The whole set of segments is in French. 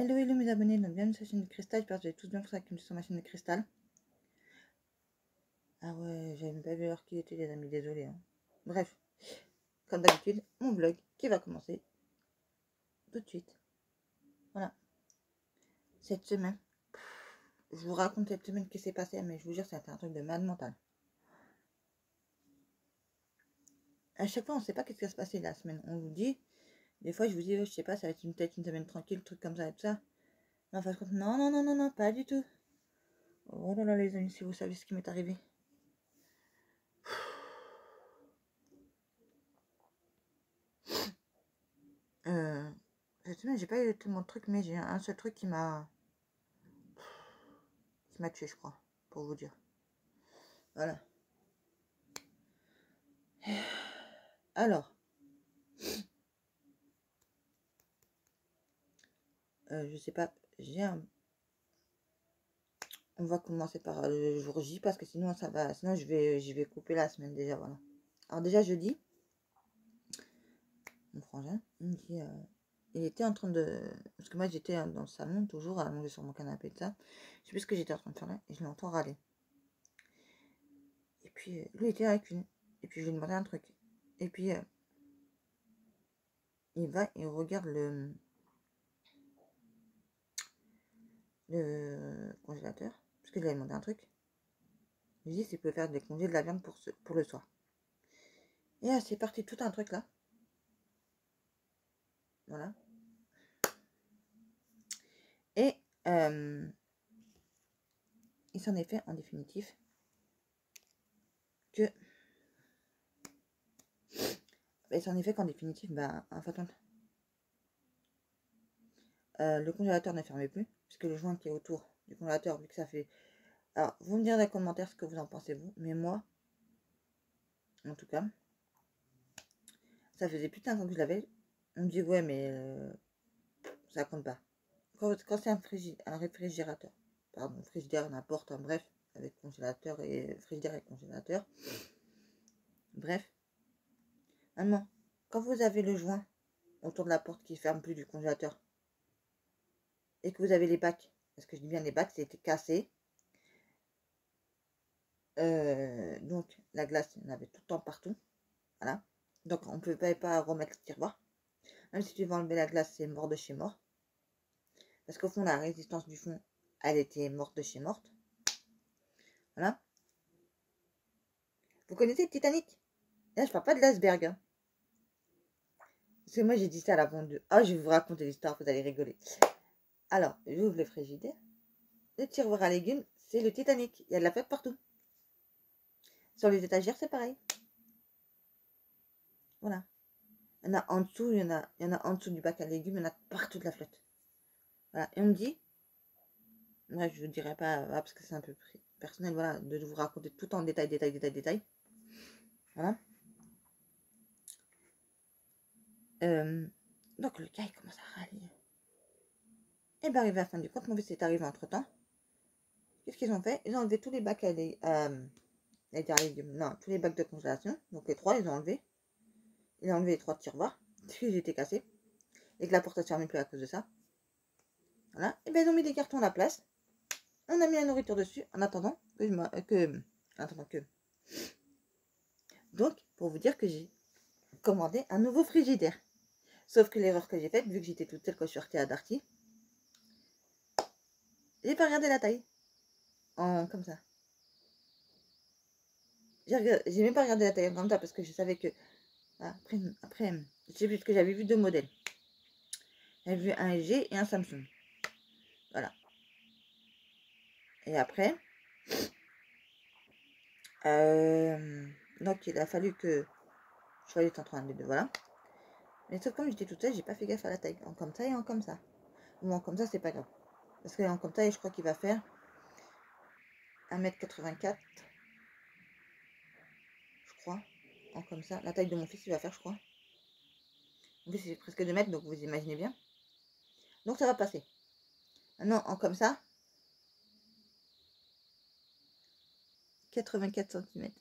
Hello, hello mes abonnés, donc bienvenue sur la chaîne de Cristal. J'espère que vous allez tous bien pour ça qui me sur ma chaîne de Cristal. Ah ouais, j'avais même pas vu l'heure qu'il était les amis, désolé. Hein. Bref, comme d'habitude, mon vlog qui va commencer tout de suite. Voilà. Cette semaine, je vous raconte cette semaine qui s'est passée, mais je vous jure, c'était un truc de malade mental. À chaque fois, on sait pas qu'est-ce qui va se passer la semaine. On vous dit, des fois je vous dis, je sais pas, ça va être peut-être une semaine tranquille, truc comme ça et tout ça. Mais en fin de compte, non, non, non, non, non, pas du tout. Oh là là les amis, si vous savez ce qui m'est arrivé. Cette semaine, j'ai pas eu tellement de trucs, mais j'ai un seul truc qui m'a tué, je crois, pour vous dire. Voilà. Alors, je sais pas, j'ai un... On va commencer par le jour J, parce que sinon, ça va... Sinon, je vais couper la semaine, déjà, voilà. Alors, déjà, jeudi, mon frangin, il me dit... il était en train de... Parce que moi, j'étais dans le salon, toujours, allongé sur mon canapé et tout ça. Je sais plus ce que j'étais en train de faire là, et je l'entends râler. Et puis, lui, il était avec une... Et puis, je lui ai demandé un truc. Et puis, il va et regarde le congélateur, parce que je lui ai demandé un truc. Je lui ai dit s'il peut faire des congés de la viande pour le soir. Et là, c'est parti tout un truc là. Voilà. Et il s'en est fait en définitif que... Il s'en est fait qu'en définitive, en fait, le congélateur ne fermait plus, puisque le joint qui est autour du congélateur, vu que ça fait... Alors, vous me direz dans les commentaires ce que vous en pensez, vous. Mais moi, en tout cas, ça faisait plus de 5 ans que je l'avais. On me dit, ouais, mais ça compte pas. Quand c'est un réfrigérateur, pardon, frigidaire, n'importe, bref, avec congélateur et frigidaire et congélateur. Bref. Maintenant, quand vous avez le joint autour de la porte qui ferme plus du congélateur et que vous avez les bacs, parce que je dis bien les bacs, c'était cassé. Donc la glace, il y en avait tout le temps partout. Voilà. Donc on ne pouvait pas remettre le tiroir. Même si tu veux enlever la glace, c'est mort de chez mort. Parce qu'au fond, la résistance du fond, elle était morte de chez morte. Voilà. Vous connaissez le Titanic? Là, je parle pas de l'iceberg. Hein. Parce que moi, j'ai dit ça à la vendeuse. Ah, je vais vous raconter l'histoire, vous allez rigoler. Alors, j'ouvre le frigidaire. Le tiroir à légumes, c'est le Titanic. Il y a de la fête partout. Sur les étagères, c'est pareil. Voilà. Il y en a en dessous, il y en a en dessous du bac à légumes, il y en a partout de la flotte. Voilà. Et on me dit, moi je ne vous dirai pas, parce que c'est un peu personnel, voilà, de vous raconter tout en détail. Voilà. Donc le gars, il commence à râler. Et bien, arrivé à la fin du compte, mon fils est arrivé entre temps. Qu'est-ce qu'ils ont fait? Ils ont enlevé tous les bacs à légumes, non, tous les bacs de congélation. Donc les 3, ils ont enlevé. Ils ont enlevé les 3 tiroirs, parce qu'ils étaient cassés. Et que la porte ne se fermait plus à cause de ça. Voilà. Et bien, ils ont mis des cartons à la place. On a mis la nourriture dessus en attendant que... Donc, pour vous dire que j'ai commandé un nouveau frigidaire. Sauf que l'erreur que j'ai faite, vu que j'étais toute seule quand je suis sortie à Darty, j'ai pas regardé la taille. Comme ça. J'ai même pas regardé la taille comme ça parce que je savais que... Après j'ai vu que j'avais vu 2 modèles. J'avais vu un LG et un Samsung. Voilà. Et après... donc il a fallu que je choisisse entre un des deux, voilà. Mais sauf comme j'étais toute seule, j'ai pas fait gaffe à la taille. En comme ça et en comme ça. Ou en comme ça, c'est pas grave. Parce que en comme ça, je crois qu'il va faire 1m84. Je crois. En comme ça. La taille de mon fils, il va faire, je crois. En plus, c'est presque 2 mètres, donc vous imaginez bien. Donc ça va passer. Maintenant, en comme ça, 84 cm.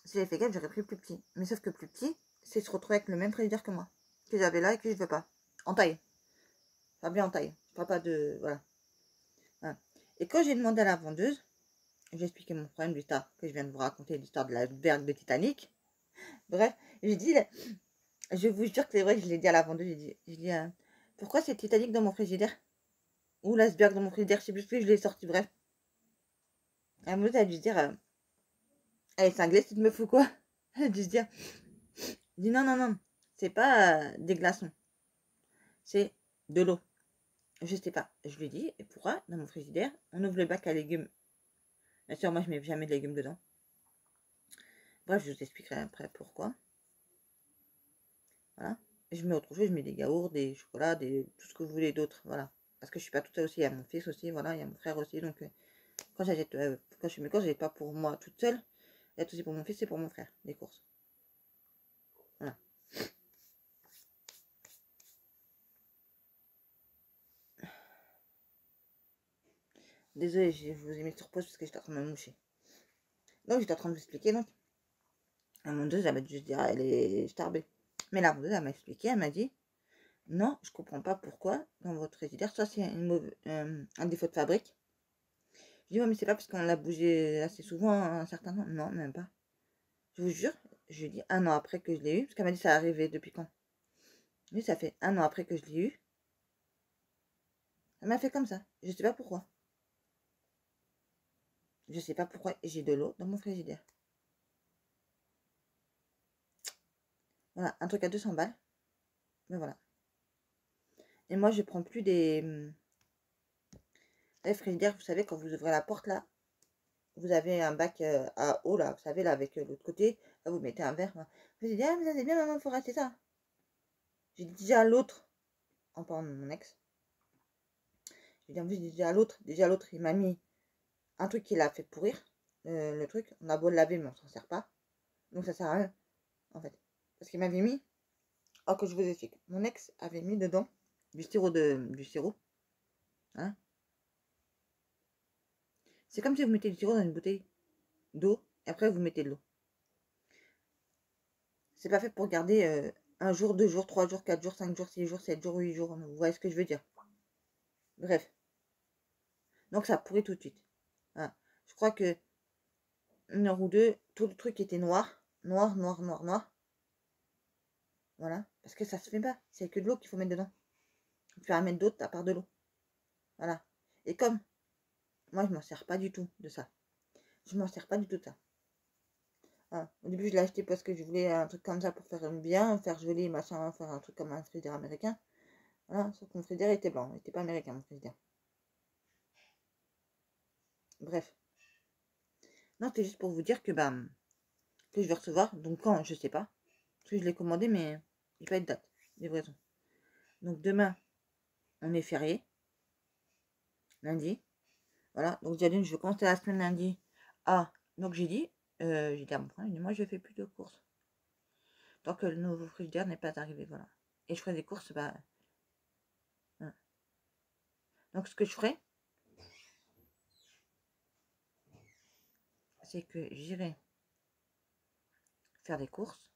Si j'avais fait gaffe, j'aurais pris plus petit. Mais sauf que plus petit, c'est se retrouver avec le même frigidaire que moi. Que j'avais là et que je veux pas. En taille. Enfin, bien en taille. Je parle pas de... Voilà. Voilà. Et quand j'ai demandé à la vendeuse, j'ai expliqué mon problème d'histoire que je viens de vous raconter, l'histoire de l'iceberg de Titanic. Bref, j'ai dit, je vous jure que c'est vrai que je l'ai dit à la vendeuse, j'ai dit pourquoi c'est Titanic dans mon frigidaire? Ou l'iceberg dans mon frigidaire, je sais plus, je l'ai sorti, bref. La vendeuse a dû se dire, elle est cinglée, tu me fous quoi? Elle a dû se dire, je dis non, non, non, c'est pas des glaçons, c'est de l'eau. Je sais pas, je lui dis, et pourquoi dans mon frigidaire, on ouvre le bac à légumes. Bien sûr, moi je mets jamais de légumes dedans. Bref, je vous expliquerai après pourquoi. Voilà. Et je mets autre chose, je mets des yaourts, des chocolats, tout ce que vous voulez d'autre. Voilà. Parce que je suis pas toute seule aussi, il y a mon fils aussi, voilà, il y a mon frère aussi. Donc quand j'achète, quand je fais mes courses, j'achète pas pour moi toute seule. J'achète aussi pour mon fils et pour mon frère, les courses. Voilà. Désolée, je vous ai mis sur pause parce que j'étais en train de me moucher. Donc j'étais en train de vous expliquer, donc. La vendeuse, elle m'a juste dit, elle est starbée. Mais la vendeuse, elle m'a expliqué, elle m'a dit, non, je comprends pas pourquoi, dans votre frigidaire, soit c'est un défaut de fabrique. Je dis, ouais, mais c'est pas parce qu'on l'a bougé assez souvent, un certain temps. Non, même pas. Je vous jure, je lui ai dit 1 an après que je l'ai eu, parce qu'elle m'a dit ça arrivait depuis quand? Oui, ça fait 1 an après que je l'ai eu. Elle m'a fait comme ça. Je sais pas pourquoi. Je sais pas pourquoi j'ai de l'eau dans mon frigidaire. Voilà, un truc à 200 balles. Mais voilà. Et moi, je prends plus les frigidaires. Vous savez, quand vous ouvrez la porte là, vous avez un bac à eau là, vous savez, là, avec l'autre côté. Là, vous mettez un verre. Là. Je dit, ah, mais ça c'est bien, maman, il faut racheter ça. J'ai dit déjà à l'autre, en parlant de mon ex. J'ai dit déjà à l'autre. Déjà l'autre, il m'a mis un truc qu'il a fait pourrir. Le truc, on a beau le laver, mais on s'en sert pas. Donc ça sert à rien, en fait. Parce qu'il m'avait mis, oh, que je vous explique. Mon ex avait mis dedans du sirop du sirop. Hein. C'est comme si vous mettez du sirop dans une bouteille d'eau et après vous mettez de l'eau. C'est pas fait pour garder 1 jour, 2 jours, 3 jours, 4 jours, 5 jours, 6 jours, 7 jours, 8 jours. Vous voyez ce que je veux dire. Bref. Donc ça pourrit tout de suite. Voilà. Je crois que 1 heure ou 2, tout le truc était noir. Noir, noir, noir, noir. Voilà. Parce que ça se fait pas. C'est que de l'eau qu'il faut mettre dedans. Il faut rien mettre d'autre à part de l'eau. Voilà. Et comme moi je m'en sers pas du tout de ça. Je m'en sers pas du tout de ça. Voilà. Au début je l'ai acheté parce que je voulais un truc comme ça pour faire bien, faire joli, machin, faire un truc comme un frigidaire américain. Voilà, sauf que mon frigidaire était blanc, il n'était pas américain mon frigidaire. Bref. Non, c'était juste pour vous dire que que je vais recevoir. Donc quand, je sais pas. Parce que je l'ai commandé, mais il n'y a pas de date. Livraison. Donc demain, on est férié. Lundi. Voilà. Donc j'ai dit, je vais commencer la semaine lundi. Ah, donc j'ai dit à mon frère, moi je fais plus de courses. Tant que le nouveau frigidaire n'est pas arrivé, voilà. Et je ferai des courses, voilà. Donc ce que je ferai, c'est que j'irai faire des courses.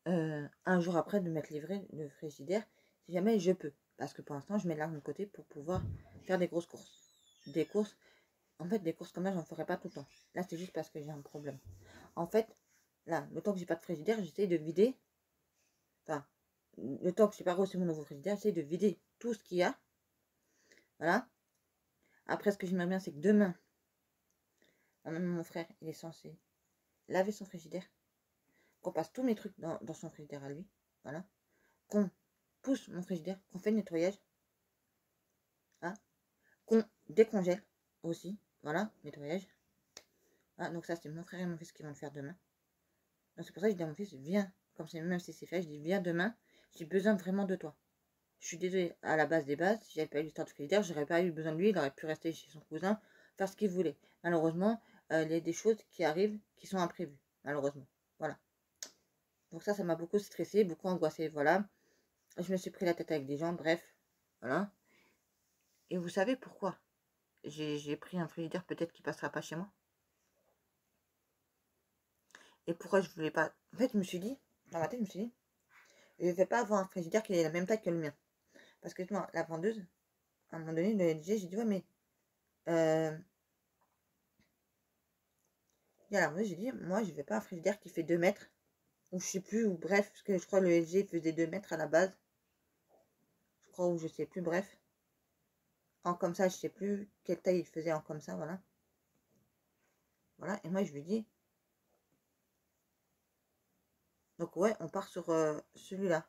Un jour après de m'être livré le frigidaire, si jamais je peux. Parce que pour l'instant, je mets l'argent de côté pour pouvoir faire des grosses courses. Des courses, en fait, des courses comme ça, j'en ferai pas tout le temps. Là, c'est juste parce que j'ai un problème. En fait, là, le temps que j'ai pas de frigidaire, j'essaie de vider. Enfin, le temps que j'ai pas reçu mon nouveau frigidaire, j'essaie de vider tout ce qu'il y a. Voilà. Après, ce que j'aimerais bien, c'est que demain, même mon frère, il est censé laver son frigidaire. Qu'on passe tous mes trucs dans son frigidaire à lui. Voilà. Qu'on pousse mon frigidaire, qu'on fait le nettoyage. Hein, qu'on décongèle aussi. Voilà, nettoyage. Ah, donc ça, c'est mon frère et mon fils qui vont le faire demain. Donc c'est pour ça que je dis à mon fils, viens. Comme c'est même si c'est fait, je dis, viens demain. J'ai besoin vraiment de toi. Je suis désolée, à la base des bases, si j'avais pas eu l'histoire de frigidaire, j'aurais pas eu besoin de lui. Il aurait pu rester chez son cousin, faire ce qu'il voulait. Malheureusement, il y a des choses qui arrivent qui sont imprévues. Malheureusement. Voilà. Donc ça m'a beaucoup stressé, beaucoup angoissé. Voilà. Je me suis pris la tête avec des gens, bref. Voilà. Et vous savez pourquoi j'ai pris un frigidaire peut-être qui passera pas chez moi? Et pourquoi je voulais pas... En fait, je me suis dit, dans ma tête, je me suis dit, je ne vais pas avoir un frigidaire qui est la même taille que le mien. Parce que moi, la vendeuse, à un moment donné, le LG, j'ai dit, ouais, mais... Et à la vendeuse, j'ai dit, moi, je ne vais pas un frigidaire qui fait 2 mètres. Ou je sais plus, ou bref, parce que je crois que le LG faisait 2 mètres à la base. Je crois, ou je sais plus, bref. En comme ça, je sais plus quelle taille il faisait en comme ça, voilà. Voilà, et moi, je lui dis... Donc, ouais, on part sur celui-là.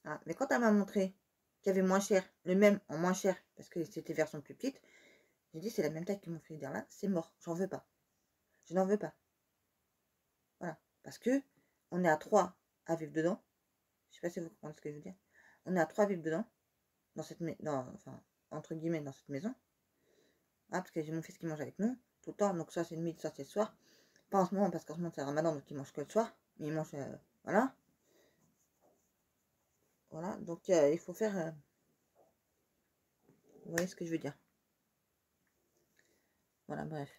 Ah, mais quand elle m'a montré qu'il y avait moins cher, le même en moins cher, parce que c'était version plus petite, j'ai dit c'est la même taille que mon frigidaire là, c'est mort, j'en veux pas. Je n'en veux pas. Voilà. Parce que on est à 3 à vivre dedans. Je sais pas si vous comprenez ce que je veux dire. On est à 3 à vivre dedans. Dans cette enfin, entre guillemets, dans cette maison. Ah, parce que j'ai mon fils qui mange avec nous tout le temps. Donc ça c'est le midi, ça c'est le soir. Pas en ce moment parce qu'en ce moment c'est Ramadan, donc il mange que le soir. Mais il mange, voilà. Voilà, donc il faut faire... vous voyez ce que je veux dire. Voilà, bref.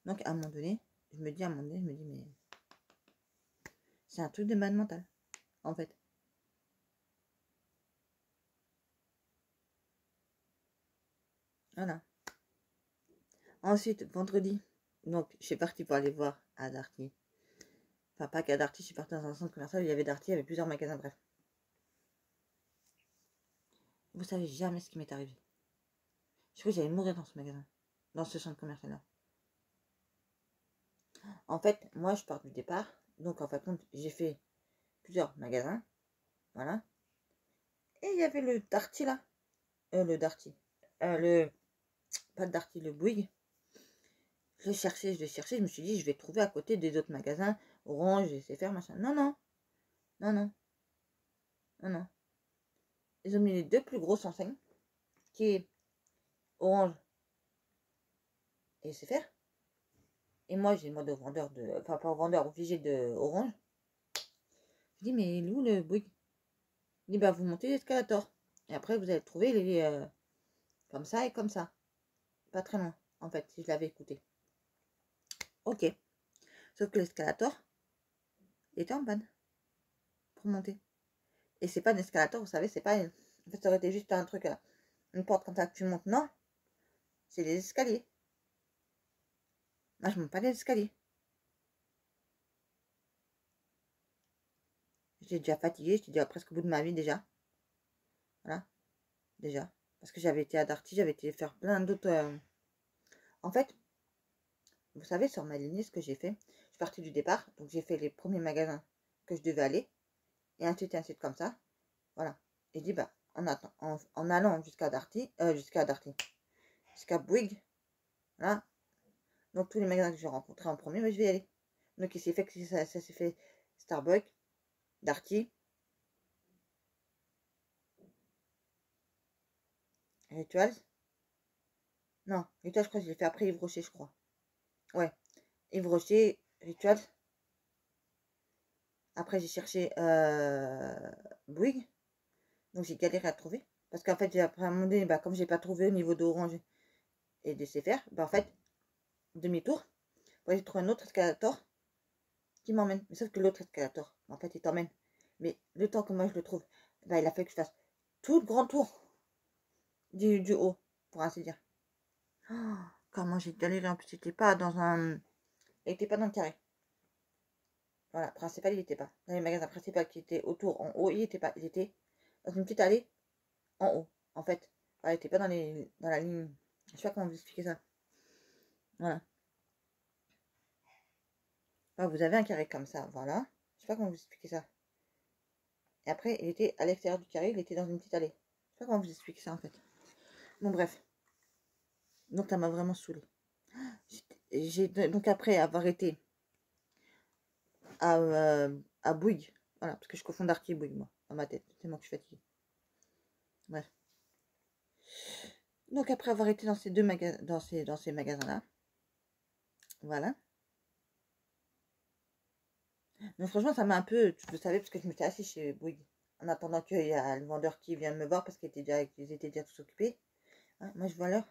Donc à un moment donné, je me dis, mais c'est un truc de malade mental, en fait. Voilà. Ensuite, vendredi, donc je suis partie pour aller voir à Darty. Enfin, pas qu'à Darty, je suis partie dans un centre commercial où il y avait Darty, il y avait plusieurs magasins, bref. Vous savez jamais ce qui m'est arrivé. Je crois que j'allais mourir dans ce magasin, dans ce centre commercial-là. En fait, moi, je pars du départ. Donc, en fait, j'ai fait plusieurs magasins. Voilà. Et il y avait le Darty, là. Le Darty. Pas le Darty, le Bouygues. Je l'ai cherché. Je me suis dit, je vais trouver à côté des autres magasins. Orange, SFR, machin. Non, non. Non, non. Non, non. Ils ont mis les 2 plus grosses enseignes. Qui est Orange et SFR. Et moi, j'ai demandé au vendeur de... Enfin, pas au vendeur, au vigile de Orange. Je dis, mais il est où le Bouygues? Il dit, bah, vous montez l'escalator. Et après, vous allez trouver les... comme ça et comme ça. Pas très loin, en fait, si je l'avais écouté. Ok. Sauf que l'escalator était en panne pour monter. Et c'est pas un escalator, vous savez, c'est pas... En fait, ça aurait été juste un truc, une porte comme ça que tu montes. Non, c'est les escaliers. Moi, je monte pas les escaliers. J'étais déjà fatiguée, j'étais déjà presque au bout de ma vie déjà. Voilà, déjà. Parce que j'avais été à Darty, j'avais été faire plein d'autres... En fait, vous savez, sur ma lignée, ce que j'ai fait, je suis partie du départ, donc j'ai fait les premiers magasins que je devais aller, et ainsi de suite comme ça. Voilà. Et je dis, bah, en allant jusqu'à Darty, jusqu'à Bouygues, voilà. Donc tous les magasins que j'ai rencontrés en premier, mais je vais y aller. Donc il s'est fait que ça s'est fait Starbucks, Darty, Rituals. Non, Rituals, je crois que je l'ai fait après Yves Rocher, je crois. Ouais, Yves Rocher, Rituals. Après, j'ai cherché Bouygues. Donc, j'ai galéré à trouver. Parce qu'en fait, après un moment donné, bah, comme j'ai pas trouvé au niveau d'Orange et de CFR, bah, en fait, demi-tour, pour aller trouver un autre escalator qui m'emmène. Mais sauf que l'autre escalator, en fait, il t'emmène. Mais le temps que moi, je le trouve, bah, il a fallu que je fasse tout le grand tour du haut, pour ainsi dire. Oh, comment j'ai galéré. En plus, il n'était pas dans un... Il n'était pas dans le carré. Voilà, principal, il n'était pas. Dans les magasins principaux qui étaient autour, en haut, il n'était pas. Il était dans une petite allée en haut, en fait. Voilà, il n'était pas dans la ligne. Je sais pas comment vous expliquer ça. Voilà. Enfin, vous avez un carré comme ça, voilà. Je sais pas comment vous expliquer ça. Et après, il était à l'extérieur du carré, il était dans une petite allée. Je sais pas comment vous expliquer ça, en fait. Bon, bref. Donc, ça m'a vraiment saoulé. Donc, après avoir été à Bouygues, voilà, parce que je confonds Darty et Bouygues, moi, dans ma tête. C'est moi que je suis fatiguée. Bref. Donc, après avoir été dans ces deux magasins, dans ces magasins-là, voilà. Mais franchement, ça m'a un peu, vous savez, parce que je m'étais assise chez Bouygues, en attendant qu'il y a le vendeur qui vienne me voir, parce qu'ils étaient déjà tous occupés. Hein, moi, je vois l'heure.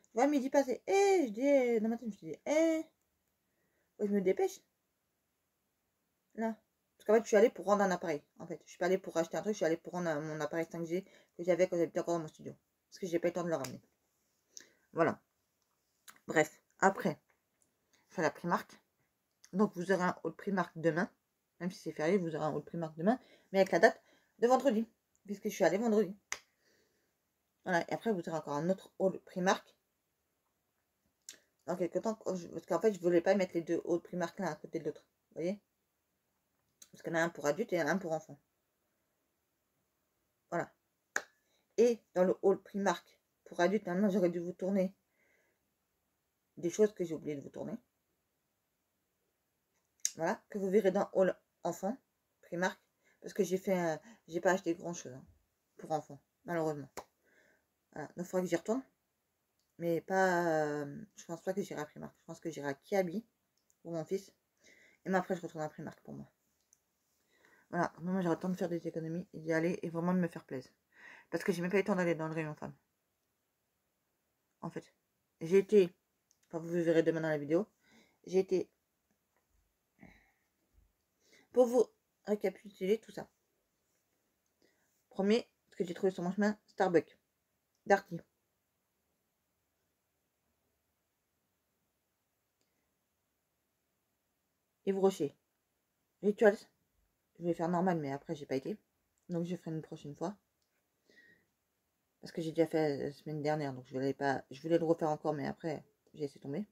Je vois le midi passer. Je dis, dans ma tête, je me suis dit, Faut que je me dépêche. Là. Parce qu'en fait, je suis allée pour rendre un appareil. En fait, je suis pas allée pour acheter un truc, je suis allée pour rendre mon appareil 5G que j'avais quand j'habitais encore dans mon studio. Parce que j'ai pas eu le temps de le ramener. Voilà. Bref, après, je fais la Primark. Donc, vous aurez un haul Primark demain. Même si c'est férié, vous aurez un haul Primark demain. Mais avec la date de vendredi. Puisque je suis allée vendredi. Voilà. Et après, vous aurez encore un autre haul Primark. Dans quelques temps. Parce qu'en fait, je voulais pas mettre les deux hauls Primark l'un à côté de l'autre. Vous voyez? Parce qu'il y en a un pour adultes et un pour enfants. Voilà. Et dans le haul Primark pour adultes, maintenant, j'aurais dû vous tourner des choses que j'ai oublié de vous tourner. Voilà, que vous verrez dans All Enfant, Primark, parce que j'ai pas acheté grand chose pour enfants, malheureusement. Voilà, donc il faudra que j'y retourne, mais pas, je pense pas que j'irai à Primark. Je pense que j'irai à Kiabi pour mon fils, et mais après je retourne à Primark pour moi. Voilà, moi j'aurai le temps de faire des économies, d'y aller et vraiment de me faire plaisir, parce que j'ai même pas eu le temps d'aller dans le rayon femme. En fait, j'ai été, enfin vous verrez demain dans la vidéo, j'ai été. Pour vous récapituler tout ça. Premier, ce que j'ai trouvé sur mon chemin, Starbucks, Darty. Yves Rocher. Rituals. Je vais faire normal, mais après, j'ai pas été. Donc, je ferai une prochaine fois. Parce que j'ai déjà fait la semaine dernière, donc je voulais le refaire encore, mais après, j'ai laissé tomber.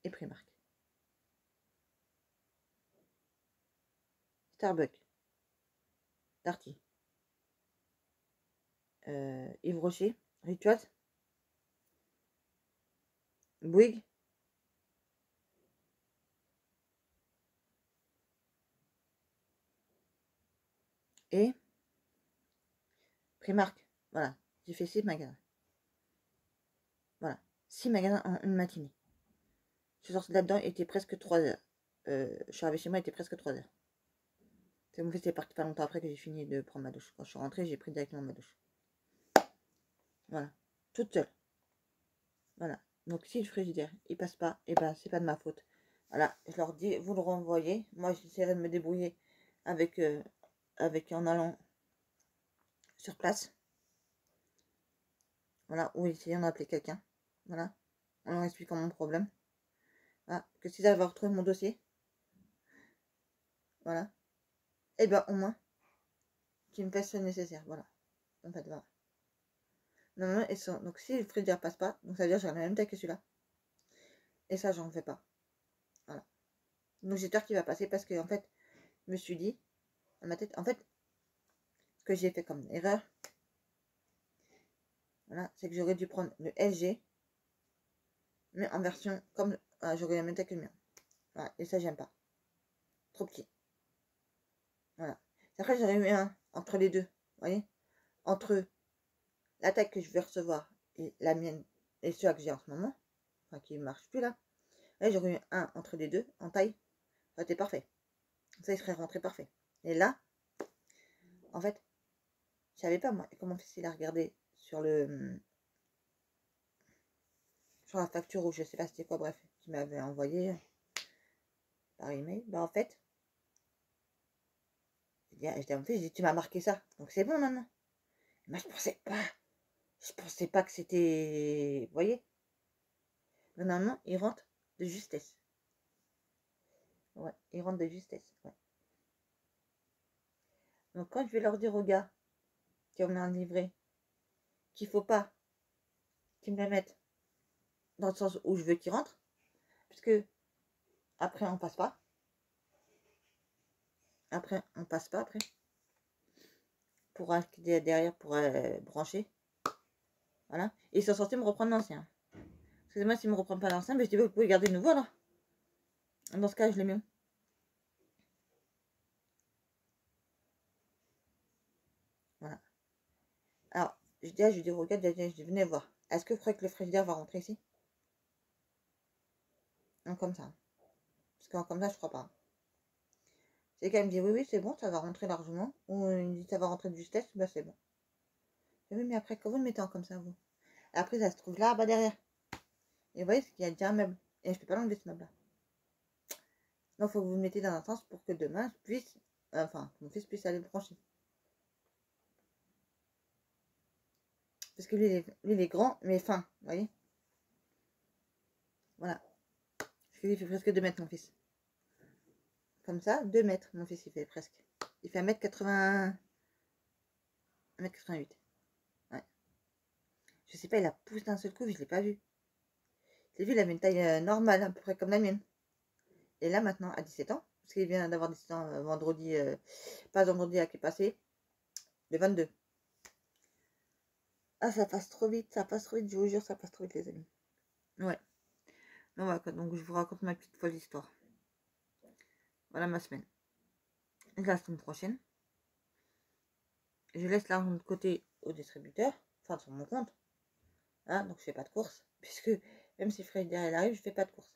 Et Primark. Starbucks. Darty. Yves Rocher. Rituals. Bouygues. Et Primark. Voilà. J'ai fait 6 magasins. Voilà. 6 magasins en une matinée. Je suis sortie là-dedans, il était presque 3 heures. Je suis arrivée chez moi, il était presque 3 heures. C'est mon fils est parti pas longtemps après que j'ai fini de prendre ma douche. Quand je suis rentrée, j'ai pris directement ma douche. Voilà. Toute seule. Voilà. Donc si le frigidaire il passe pas, et ben c'est pas de ma faute. Voilà, je leur dis, vous le renvoyez. Moi j'essaierai de me débrouiller avec, en allant sur place. Voilà, ou essayant d'appeler quelqu'un. Voilà. En leur expliquant mon problème. Voilà. Que s'ils arrivent à retrouver mon dossier. Voilà. Et ben au moins qu'ils me fassent le nécessaire. Voilà. En fait, voilà. Normalement, donc si le frigidaire passe pas, donc ça veut dire que j'ai la même taille que celui-là. Et ça, j'en fais pas. Voilà. Donc j'espère qu'il va passer parce que en fait, je me suis dit, dans ma tête, en fait, ce que j'ai fait comme erreur, voilà, c'est que j'aurais dû prendre le LG, mais en version comme j'aurais la même taille que le mien. Voilà, et ça, j'aime pas. Trop petit. Voilà. Après, j'aurais eu un entre les deux. Vous voyez, entre la taille que je vais recevoir et la mienne, et celle que j'ai en ce moment, enfin qui ne marche plus là. Là, j'aurais eu un entre les deux en taille. Ça aurait été parfait. Ça, il serait rentré parfait. Et là, en fait, je savais pas moi. Et comment mon fils il a regardé sur sur la facture ou je sais pas c'était quoi, bref, qui m'avait envoyé par email. Bah en fait, j'ai dit, tu m'as marqué ça, donc c'est bon maintenant. Mais je pensais pas que c'était, vous voyez. Normalement, il rentre de justesse. Ouais, il rentre de justesse. Ouais. Donc quand je vais leur dire aux gars qui ont un livret qu'il faut pas qu'ils me le mettent dans le sens où je veux qu'ils rentrent, puisque après on passe pas. Après on passe pas après. Pour derrière pour brancher. Voilà. Et ils sont sortis me reprendre l'ancien. Excusez-moi s'ils me reprennent pas l'ancien, mais je dis vous pouvez garder le nouveau là. Dans ce cas, je l'ai mis. Voilà. Alors, je dis regarde, je dis venez voir. Est-ce que vous croyez que le frigidaire va rentrer ici? Non, comme ça. Parce que comme ça, je crois pas. C'est qu'elle me dit oui, c'est bon, ça va rentrer largement. Ou il me dit ça va rentrer de justesse, bah c'est bon. Oui, mais après, quand vous le mettez en comme ça, vous. Après, ça se trouve là, bas derrière. Et vous voyez, qu'il y a déjà un meuble. Et je peux pas l'enlever ce meuble là. Donc il faut que vous le mettez dans un sens pour que demain je puisse, enfin mon fils puisse aller le brancher. Parce que lui il est grand mais fin, vous voyez. Voilà. Parce que lui il fait presque 2 mètres mon fils. Comme ça, 2 mètres mon fils il fait presque. Il fait 1m80... 1m88. Ouais. Je sais pas, il a poussé d'un seul coup, je l'ai pas vu. Je l'ai vu, il avait une taille normale, à peu près comme la mienne. Et là maintenant, à 17 ans, parce qu'il vient d'avoir 17 ans vendredi, pas vendredi qui est passé, le 22. Ah, ça passe trop vite, je vous jure, ça passe trop vite, les amis. Ouais. Donc, voilà, donc je vous raconte ma petite folle histoire. Voilà ma semaine. Et la semaine prochaine, je laisse l'argent de côté au distributeur, enfin sur mon compte. Hein, donc je fais pas de courses, puisque même si le frigidaire arrive, je fais pas de courses.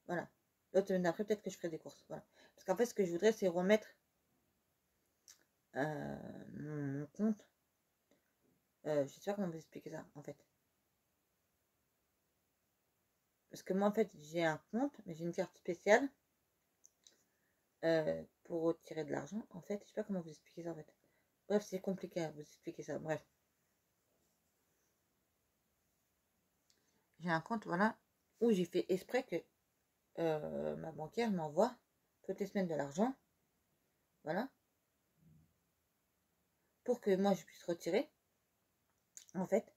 Voilà. L'autre semaine d'après, peut-être que je ferai des courses. Voilà. Parce qu'en fait, ce que je voudrais, c'est remettre mon compte. Je sais pas comment vous expliquer ça, en fait. Parce que moi, en fait, j'ai un compte, mais j'ai une carte spéciale pour retirer de l'argent. En fait, je sais pas comment vous expliquer ça, en fait. Bref, c'est compliqué à vous expliquer ça. Bref. J'ai un compte, voilà, où j'ai fait exprès que ma banquière m'envoie toutes les semaines de l'argent. Voilà. Pour que moi, je puisse retirer. En fait.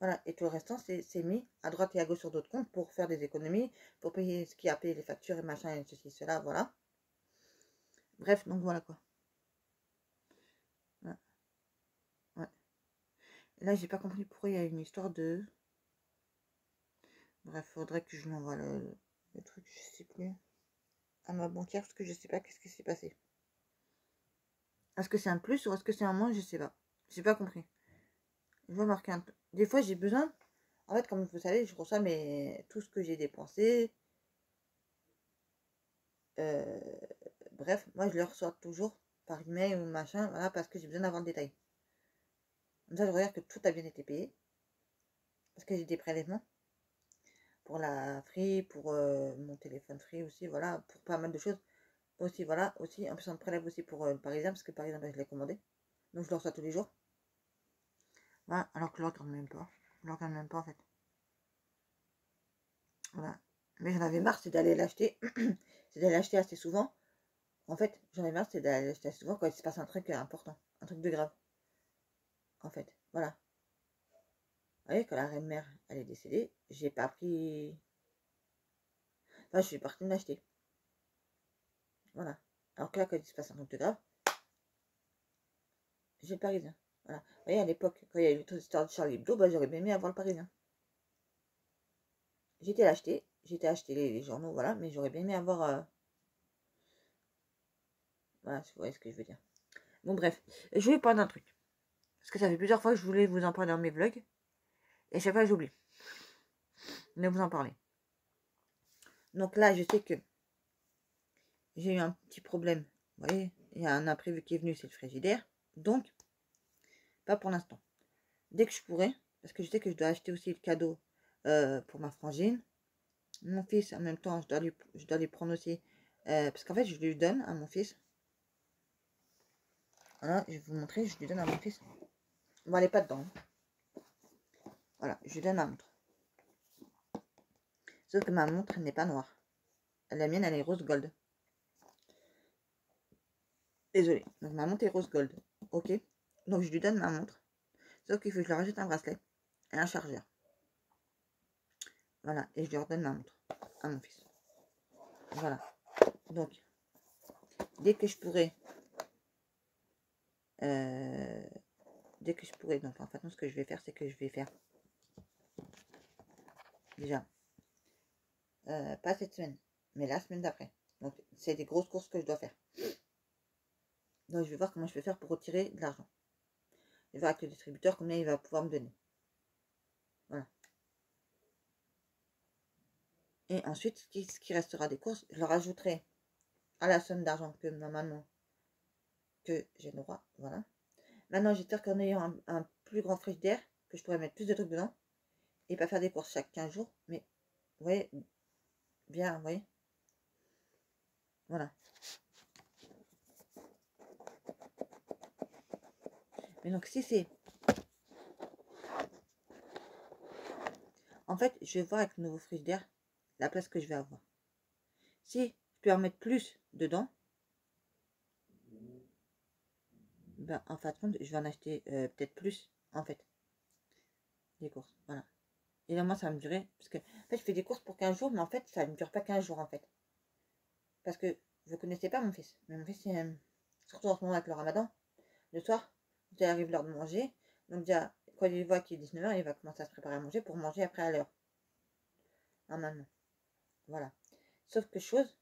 Voilà. Et tout le restant, c'est mis à droite et à gauche sur d'autres comptes pour faire des économies, pour payer ce qui a payé les factures et machin et ceci, cela, voilà. Bref, donc voilà quoi. Ouais. Ouais. Et là, j'ai pas compris pourquoi il y a une histoire de... Bref, faudrait que je m'envoie le truc, je sais plus, à ma banquière, parce que je sais pas qu'est-ce qui s'est passé. Est-ce que c'est un plus ou est-ce que c'est un moins? Je sais pas. J'ai pas compris. Je vois marquer un... Des fois, j'ai besoin... En fait, comme vous savez, je reçois tout ce que j'ai dépensé. Euh, Bref, moi, je le reçois toujours par email ou machin, voilà, parce que j'ai besoin d'avoir le détail. Comme ça, je regarde que tout a bien été payé. Parce que j'ai des prélèvements. Pour la free, pour mon téléphone free aussi, voilà, pour pas mal de choses. Aussi, voilà, aussi, en plus, on me prélève aussi pour le Parisien, parce que le Parisien, ben, je l'ai commandé. Donc, je le reçois tous les jours. Voilà, alors que l'autre, quand même pas. Je le regarde même pas, en fait. Voilà. Mais j'en avais marre, c'est d'aller l'acheter. C'est d'aller l'acheter assez souvent. En fait, j'en avais marre, c'est d'aller l'acheter assez souvent quand il se passe un truc important. Un truc de grave. En fait, voilà. Vous voyez, quand la reine-mère, elle est décédée, j'ai pas pris... Enfin, je suis partie de m'acheter. Voilà. Alors que là, quand il se passe un truc de grave, j'ai le Parisien. Voilà. Vous voyez, à l'époque, quand il y a eu toute l'histoire de Charlie Hebdo, bah, j'aurais bien aimé avoir le Parisien. J'étais acheté les journaux, voilà, mais j'aurais bien aimé avoir... Voilà, vous voyez ce que je veux dire. Bon, bref, je voulais parler d'un truc. Parce que ça fait plusieurs fois que je voulais vous en parler dans mes vlogs. Et chaque fois, j'oublie de vous en parler. Donc là, je sais que j'ai eu un petit problème. Vous voyez, il y a un imprévu qui est venu, c'est le frigidaire. Donc, pas pour l'instant. Dès que je pourrai, parce que je sais que je dois acheter aussi le cadeau pour ma frangine. Mon fils, en même temps, je dois lui prendre aussi. Parce qu'en fait, je lui donne à mon fils. Voilà, je vais vous montrer, je lui donne à mon fils. Bon, elle n'est pas dedans. Voilà, je lui donne ma montre. Sauf que ma montre, elle n'est pas noire. La mienne, elle est rose gold. Désolée. Donc, ma montre est rose gold. Ok. Donc, je lui donne ma montre. Sauf qu'il faut que je lui rajoute un bracelet et un chargeur. Voilà. Et je lui redonne ma montre à mon fils. Voilà. Donc, dès que je pourrai... donc en fait, ce que je vais faire, c'est que je vais faire... Déjà, pas cette semaine, mais la semaine d'après. Donc, c'est des grosses courses que je dois faire. Donc, je vais voir comment je vais faire pour retirer de l'argent. Je vais voir avec le distributeur combien il va pouvoir me donner. Voilà. Et ensuite, ce qui restera des courses, je le rajouterai à la somme d'argent que normalement que j'ai le droit. Voilà. Maintenant, j'espère qu'en ayant un plus grand frigidaire, que je pourrais mettre plus de trucs dedans et pas faire des courses chaque 15 jours, mais Vous voyez, bien, vous voyez. Voilà. Mais donc, si c'est... En fait, je vais voir avec le nouveau frigidaire la place que je vais avoir. Si je peux en mettre plus dedans, ben, en fin de compte, je vais en acheter peut-être plus, en fait, des courses. Voilà. Et là, moi, ça va me durer. Parce que, en fait, je fais des courses pour 15 jours, mais en fait, ça ne me dure pas 15 jours, en fait. Parce que je ne connaissais pas mon fils. Mais mon fils, surtout en ce moment avec le ramadan, le soir, il arrive l'heure de manger. Donc, déjà, quand il voit qu'il est 19 h, il va commencer à se préparer à manger pour manger après à l'heure. Normalement. Voilà. Sauf que chose,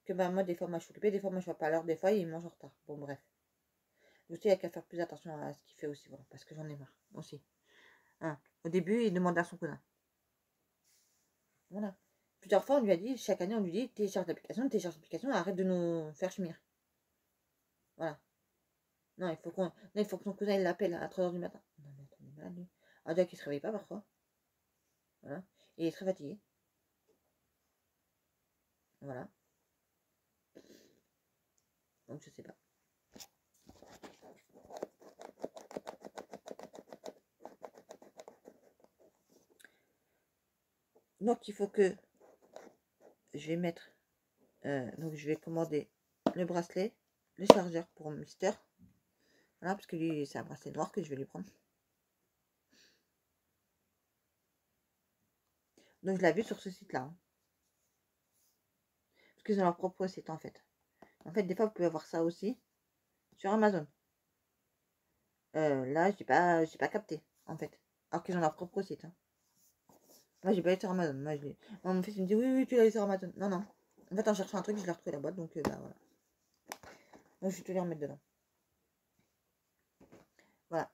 que ben, moi, des fois, moi, je suis occupée, des fois, moi, je ne vois pas à l'heure, des fois, il mange en retard. Bon, bref. Aussi, il n'y a qu'à faire plus attention à ce qu'il fait aussi, voilà, parce que j'en ai marre aussi. Hein. Au début, il demandait à son cousin. Voilà. Plusieurs fois, on lui a dit, chaque année, on lui dit, télécharge l'application, arrête de nous faire chemir. Voilà. Non, il faut que ton cousin il l'appelle à 3 h du matin. Non, mais attends, il est malade, lui. Ah, déjà qu'il se réveille pas parfois. Voilà. Il est très fatigué. Voilà. Donc, je sais pas. Donc, il faut que je vais mettre. Donc, je vais commander le bracelet, le chargeur pour Mister. Voilà, parce que lui, c'est un bracelet noir que je vais lui prendre. Donc, je l'ai vu sur ce site-là. Hein. Parce qu'ils ont leur propre site, en fait. En fait, des fois, vous pouvez avoir ça aussi sur Amazon. Là, j'ai pas capté, en fait. Alors qu'ils ont leur propre site. Hein. Moi, j'ai pas été sur Amazon. Moi, mon fils il me dit, oui, oui, tu l'as eu sur Amazon. Non, non. En fait, en cherchant un truc, je l'ai retrouvé la boîte, donc bah voilà. Donc, je vais te les remettre dedans. Voilà.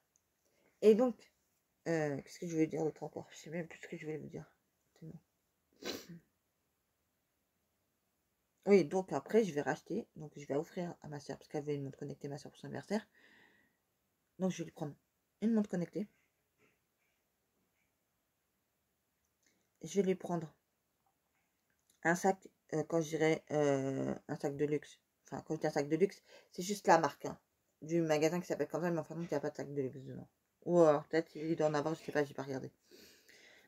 Et donc, qu'est-ce que je voulais dire l'autre encore? Je sais même plus ce que je voulais vous dire. Oui, donc après, je vais racheter. Donc, je vais offrir à ma soeur, parce qu'elle avait une montre connectée, ma soeur, pour son anniversaire. Donc, je vais lui prendre une montre connectée. Je vais lui prendre un sac, quand je dirais un sac de luxe. Enfin, quand je dis un sac de luxe, c'est juste la marque hein, du magasin qui s'appelle comme ça, mais enfin, il n'y a pas de sac de luxe dedans. Ou alors, peut-être, il doit en avoir, je sais pas, j'ai pas regardé.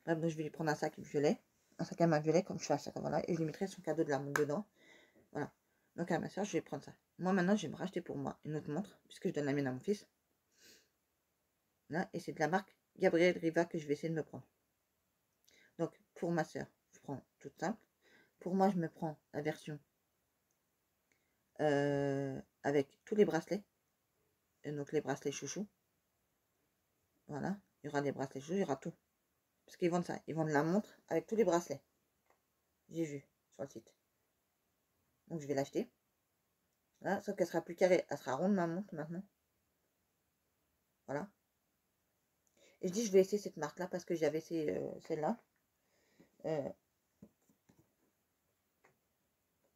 Bref, donc je vais lui prendre un sac violet, un sac à main violet, comme je fais à chaque fois, voilà, et je lui mettrai son cadeau de la montre dedans. Voilà. Donc à ma soeur, je vais prendre ça. Moi, maintenant, je vais me racheter pour moi une autre montre, puisque je donne la mienne à mon fils. Là, et c'est de la marque Gabriel Riva que je vais essayer de me prendre. Donc, pour ma soeur, je prends toute simple. Pour moi, je me prends la version avec tous les bracelets. Et donc, les bracelets chouchou. Voilà. Il y aura des bracelets chouchou, il y aura tout. Parce qu'ils vendent ça. Ils vendent la montre avec tous les bracelets. J'ai vu sur le site. Donc, je vais l'acheter. Voilà. Sauf qu'elle sera plus carrée. Elle sera ronde, ma montre, maintenant. Voilà. Et je dis, je vais essayer cette marque-là parce que j'avais essayé celle-là.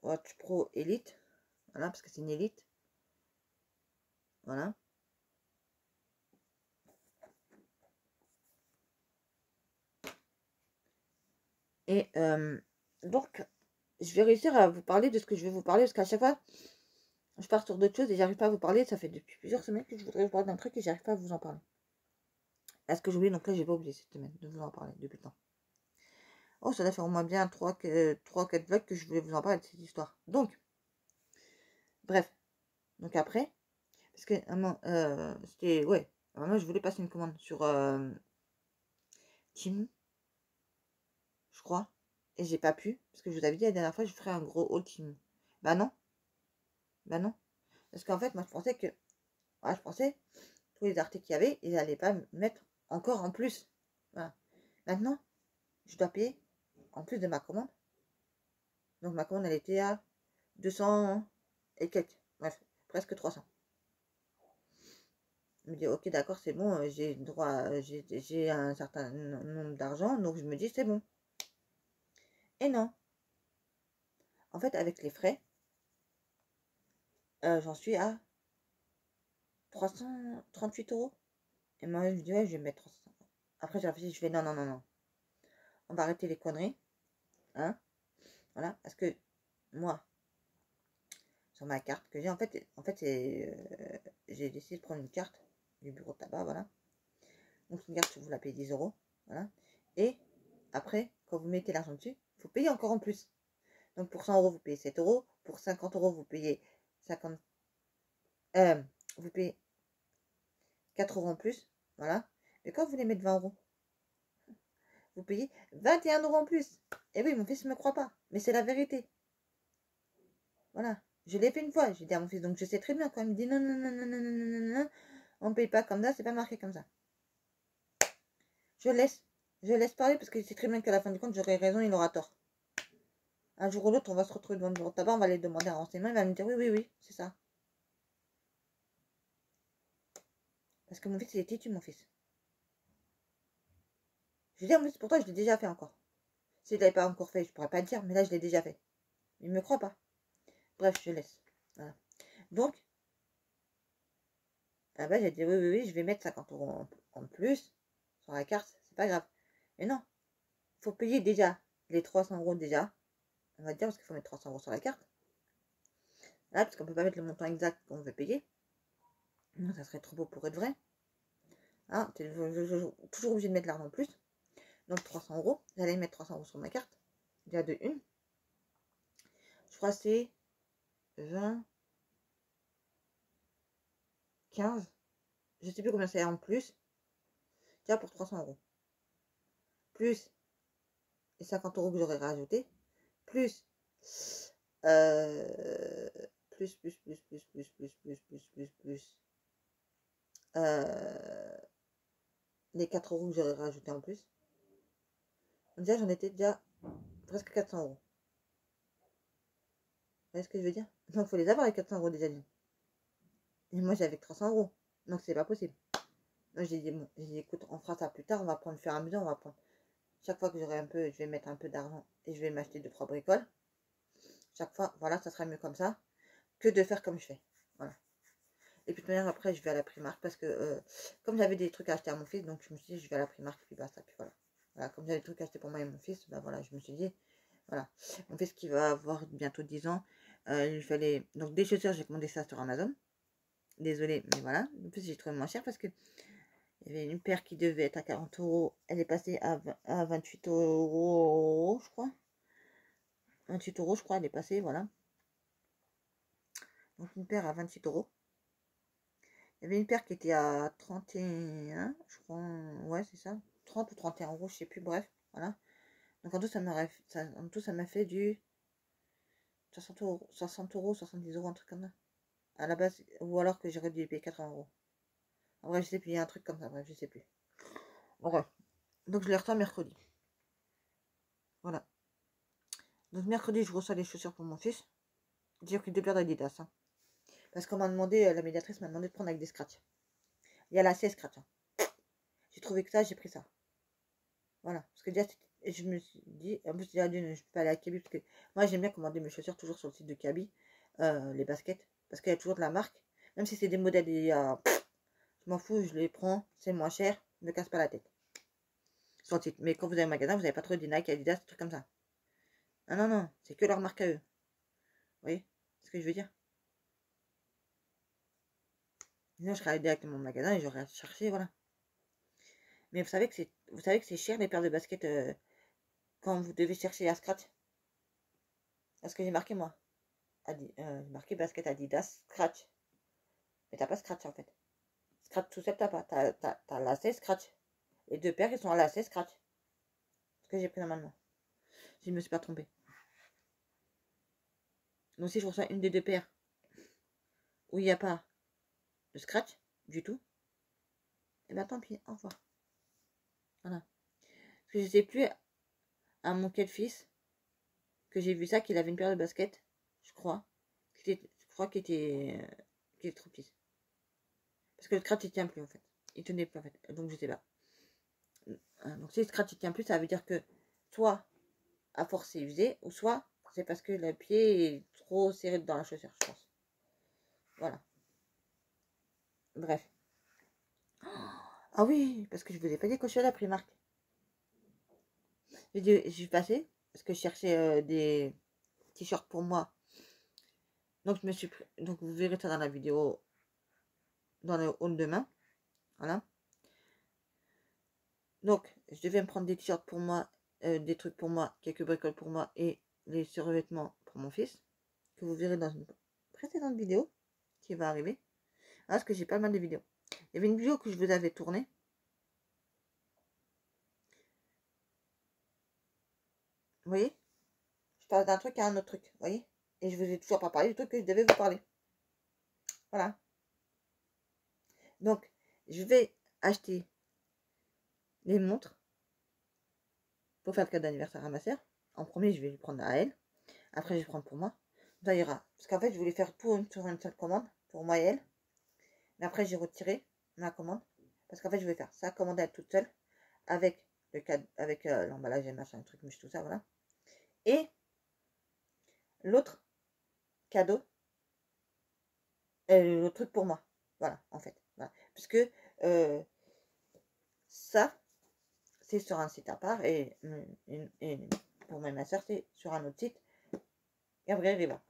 Watch Pro Elite. Voilà, parce que c'est une élite. Voilà. Et donc, je vais réussir à vous parler de ce que je vais vous parler. Parce qu'à chaque fois, je pars sur d'autres choses et j'arrive pas à vous parler. Ça fait depuis plusieurs semaines que je voudrais vous parler d'un truc et j'arrive pas à vous en parler. Est-ce que j'oublie? Donc là, j'ai pas oublié cette semaine de vous en parler depuis le temps. Oh, ça doit faire au moins bien 3-4 vlogs que je voulais vous en parler de cette histoire. Donc, bref. Donc après, parce que c'était, ouais, moi je voulais passer une commande sur Temu, je crois, et j'ai pas pu, parce que je vous avais dit la dernière fois, je ferais un gros haul Temu. Bah non, bah non, parce qu'en fait, moi je pensais que, je pensais, tous les articles qu'il y avait, ils allaient pas mettre encore en plus. Voilà. Maintenant, je dois payer en plus de ma commande. Donc ma commande, elle était à 200 et quelques, bref, presque 300. Je me dis, ok, d'accord, c'est bon, j'ai droit, j'ai un certain nombre d'argent, donc je me dis, c'est bon. Et non. En fait, avec les frais, j'en suis à 338 euros. Et moi, je me dis, ouais, je vais mettre 350. Après, j'ai réfléchi, je fais, non, non, non, non. On va arrêter les conneries. Hein? Voilà, parce que moi, sur ma carte que j'ai, j'ai décidé de prendre une carte du bureau de tabac, voilà. Donc une carte, vous la payez 10 euros, voilà. Et après, quand vous mettez l'argent dessus, il faut payer encore en plus. Donc pour 100 euros, vous payez 7 euros. Pour 50 euros, vous payez 50... vous payez 4 euros en plus, voilà. Mais quand vous voulez mettre 20 euros, vous payez 21 euros en plus. Et oui, mon fils ne me croit pas, mais c'est la vérité. Voilà. Je l'ai fait une fois, j'ai dit à mon fils, donc je sais très bien quand il me dit non, non, non, non, non, non, non, non, non, on ne paye pas comme ça, c'est pas marqué comme ça. Je laisse parler parce que je sais très bien qu'à la fin du compte, j'aurai raison, il aura tort. Un jour ou l'autre, on va se retrouver devant le bureau de tabac, on va aller demander un renseignement, il va me dire oui, oui, oui, c'est ça. Parce que mon fils, il est têtu, mon fils. Je veux dire, mais pour toi, je l'ai déjà fait encore. Si je ne l'avais pas encore fait, je pourrais pas le dire, mais là, je l'ai déjà fait. Il ne me croit pas. Bref, je laisse. Voilà. Donc, là-bas, j'ai dit oui, oui, oui, je vais mettre 50 euros en plus sur la carte, c'est pas grave. Mais non, il faut payer déjà les 300 euros déjà. On va dire parce qu'il faut mettre 300 euros sur la carte. Là, parce qu'on peut pas mettre le montant exact qu'on veut payer. Non, ça serait trop beau pour être vrai. Hein, toujours obligé de mettre l'argent en plus. Donc 300 euros. J'allais mettre 300 euros sur ma carte. Déjà de une. Je crois que c'est 20, 15. Je sais plus combien c'est en plus. Déjà pour 300 euros. Plus les 50 euros que j'aurais rajouté. Plus, euh, plus. Les 4 euros que j'aurais rajouté en plus. Donc déjà, j'en étais déjà presque 400 euros. Vous voyez ce que je veux dire? Donc, il faut les avoir, les 400 euros déjà. Et moi, j'avais 300 euros. Donc, c'est pas possible. Donc, j'ai dit, bon, écoute, on fera ça plus tard. On va prendre faire à mesure. On va prendre. Chaque fois que j'aurai un peu, je vais mettre un peu d'argent et je vais m'acheter 2-3 bricoles. Chaque fois, voilà, ça sera mieux comme ça que de faire comme je fais. Voilà. Et puis, de toute manière, après, je vais à la Primark parce que, comme j'avais des trucs à acheter à mon fils, donc je me suis dit, je vais à la Primark, puis basta, puis voilà. Voilà, comme j'avais des trucs à acheter pour moi et mon fils, ben voilà, je me suis dit, voilà. Mon fils qui va avoir bientôt 10 ans, il fallait. Donc, des chaussures, j'ai commandé ça sur Amazon. Désolée, mais voilà. En plus, j'ai trouvé moins cher parce que il y avait une paire qui devait être à 40 euros. Elle est passée à 28 euros, je crois. 28 euros, je crois, elle est passée, voilà. Donc, une paire à 28 euros. Il y avait une paire qui était à 31, je crois. Ouais, c'est ça. 30 ou 31 euros, je sais plus, bref. Voilà. Donc, en tout, ça m'a fait du 60 euros, 60 euros, 70 euros, un truc comme ça. À la base, ou alors que j'aurais dû payer 80 euros. En vrai, je sais plus, il y a un truc comme ça, bref, je sais plus. Bref. Donc, je les reçois mercredi. Voilà. Donc, mercredi, je reçois les chaussures pour mon fils. J'ai pris 2 paires d'Adidas. Hein. Parce qu'on m'a demandé, la médiatrice m'a demandé de prendre avec des scratchs. Il y a la 16 scratch. Hein. J'ai trouvé que ça, j'ai pris ça. Voilà. Parce que déjà, je me suis dit, en plus, déjà, je peux pas aller à Kaby. Parce que moi, j'aime bien commander mes chaussures toujours sur le site de Kaby. Les baskets. Parce qu'il y a toujours de la marque. Même si c'est des modèles, je m'en fous, je les prends. C'est moins cher. Ne me casse pas la tête. Sur le site. Mais quand vous avez un magasin, vous n'avez pas trouvé des Nike, Adidas, des trucs comme ça. Ah non, non. C'est que leur marque à eux. Vous voyez ce que je veux dire? Sinon, je serais allée directement au magasin et j'aurais cherché, voilà. Mais vous savez que c'est cher les paires de baskets quand vous devez chercher à scratch. Parce que j'ai marqué moi. J'ai marqué basket Adidas scratch. Mais t'as pas scratch en fait. Scratch tout seul t'as pas. T'as lacet scratch. Les 2 paires qui sont à lacet scratch. Ce que j'ai pris normalement. Si je me suis pas trompée. Donc si je reçois une des 2 paires où il n'y a pas de scratch du tout, et ben tant pis, au revoir. Voilà. Parce que je sais plus à mon quel fils que j'ai vu ça, qu'il avait une paire de baskets, je crois. Je crois qu'il était trop petit. Parce que le scratch il tient plus en fait. Il tenait plus en fait. Donc je sais pas. Donc si le scratch il tient plus, ça veut dire que soit à force c'est usé, ou soit c'est parce que le pied est trop serré dans la chaussure, je pense. Voilà. Bref. Ah oui, parce que je vous ai pas dit que je suis à la Primark. Je suis passée, parce que je cherchais des t-shirts pour moi. Donc, donc vous verrez ça dans la vidéo, dans le haul de main. Voilà. Donc, je devais me prendre des t-shirts pour moi, des trucs pour moi, quelques bricoles pour moi et les survêtements pour mon fils, que vous verrez dans une précédente vidéo qui va arriver. Parce que j'ai pas mal de vidéos. Il y avait une vidéo que je vous avais tournée. Vous voyez? Je parle d'un truc à un autre truc. Vous voyez? Et je vous ai toujours pas parlé du truc que je devais vous parler. Voilà. Donc, je vais acheter les montres pour faire le cadeau d'anniversaire à ma soeur. En premier, je vais lui prendre à elle. Après, je vais prendre pour moi. Ça ira. Parce qu'en fait, je voulais faire tout sur une seule commande pour moi et elle. Mais après, j'ai retiré ma commande. Parce qu'en fait, je vais faire sa commande à elle toute seule. Avec le cadre, avec l'emballage et machin, le truc, mouche, tout ça, voilà. Et l'autre cadeau, le truc pour moi. Voilà, en fait. Voilà. Puisque ça, c'est sur un site à part. Et pour moi et ma soeur, c'est sur un autre site. Gabriel Riva.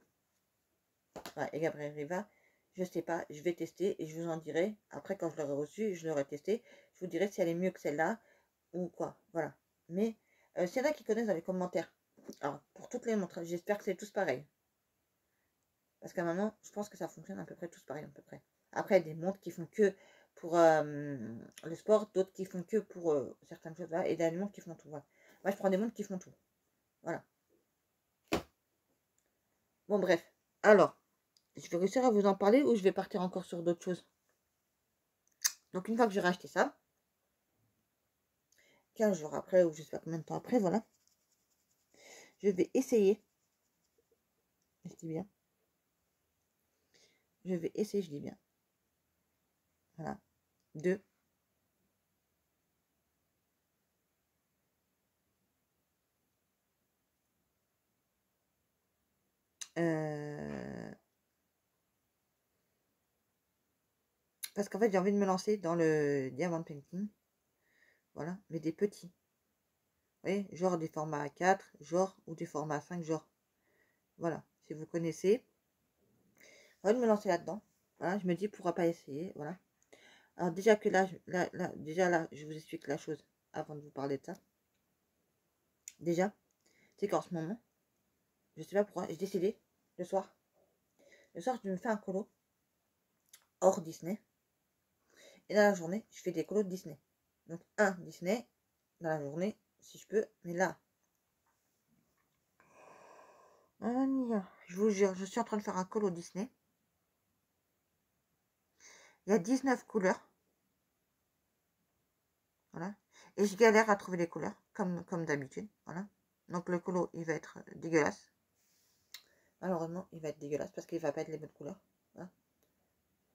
Voilà, et Gabriel Riva, je sais pas, je vais tester et je vous en dirai. Après, quand je l'aurai reçu, je l'aurai testé. Je vous dirai si elle est mieux que celle-là ou quoi. Voilà. Mais s'il y en a qui connaissent dans les commentaires. Alors, pour toutes les montres, j'espère que c'est tous pareil. Parce qu'à un moment, je pense que ça fonctionne à peu près tous pareil, à peu près. Après, il y a des montres qui font que pour le sport, d'autres qui font que pour certaines choses, voilà, et des montres qui font tout. Voilà. Moi, je prends des montres qui font tout. Voilà. Bon, bref. Alors, je vais réussir à vous en parler ou je vais partir encore sur d'autres choses. Donc, une fois que j'aurai acheté ça, 15 jours après, ou je sais pas combien de temps après, voilà, je vais essayer. Je dis bien. Je vais essayer, je dis bien. Voilà. De parce qu'en fait, j'ai envie de me lancer dans le diamond painting. Voilà, mais des petits. Vous voyez, genre des formats A4, genre, ou des formats A5, genre. Voilà, si vous connaissez. J'ai envie de me lancer là-dedans. Voilà, je me dis, pourquoi pas essayer, voilà. Alors déjà que là, déjà là, je vous explique la chose avant de vous parler de ça. Déjà, c'est qu'en ce moment, je sais pas pourquoi, j'ai décidé, le soir, je me fais un colo hors Disney. Et dans la journée, je fais des colos de Disney. Donc, un Disney dans la journée, si je peux. Mais là, je vous jure, je suis en train de faire un colo Disney. Il y a 19 couleurs. Voilà. Et je galère à trouver les couleurs, comme d'habitude. Voilà. Donc, le colo, il va être dégueulasse. Malheureusement, il va être dégueulasse parce qu'il va pas être les bonnes couleurs. Voilà.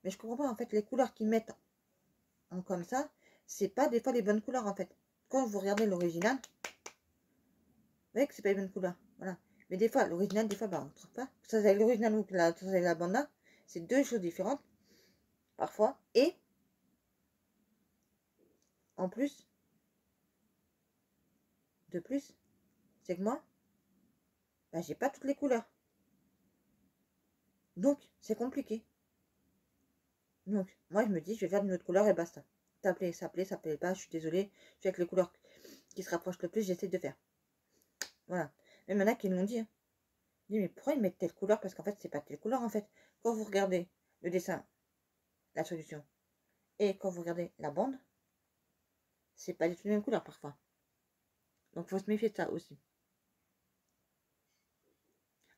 Mais je comprends pas, en fait, les couleurs qu'ils mettent en comme ça, c'est pas des fois les bonnes couleurs, en fait. Quand vous regardez l'original, vous voyez que c'est pas les bonnes couleurs. Voilà. Mais des fois, l'original, des fois, bah, on ne trouve pas. Ça, c'est l'original ou la bande là. C'est deux choses différentes, parfois. Et, en plus, c'est que moi, bah, j'ai pas toutes les couleurs. Donc, c'est compliqué. Donc, moi, je me dis, je vais faire d'une autre couleur et basta. Ça plaît pas, je suis désolée. Je suis avec les couleurs qui se rapprochent le plus, j'essaie de faire. Voilà. Même il y en a qui l'ont dit. Hein. Je dis, mais pourquoi ils mettent telle couleur? Parce qu'en fait, c'est pas telle couleur, en fait. Quand vous regardez le dessin, la solution, et quand vous regardez la bande, c'est pas du tout la même couleur, parfois. Donc, faut se méfier de ça aussi.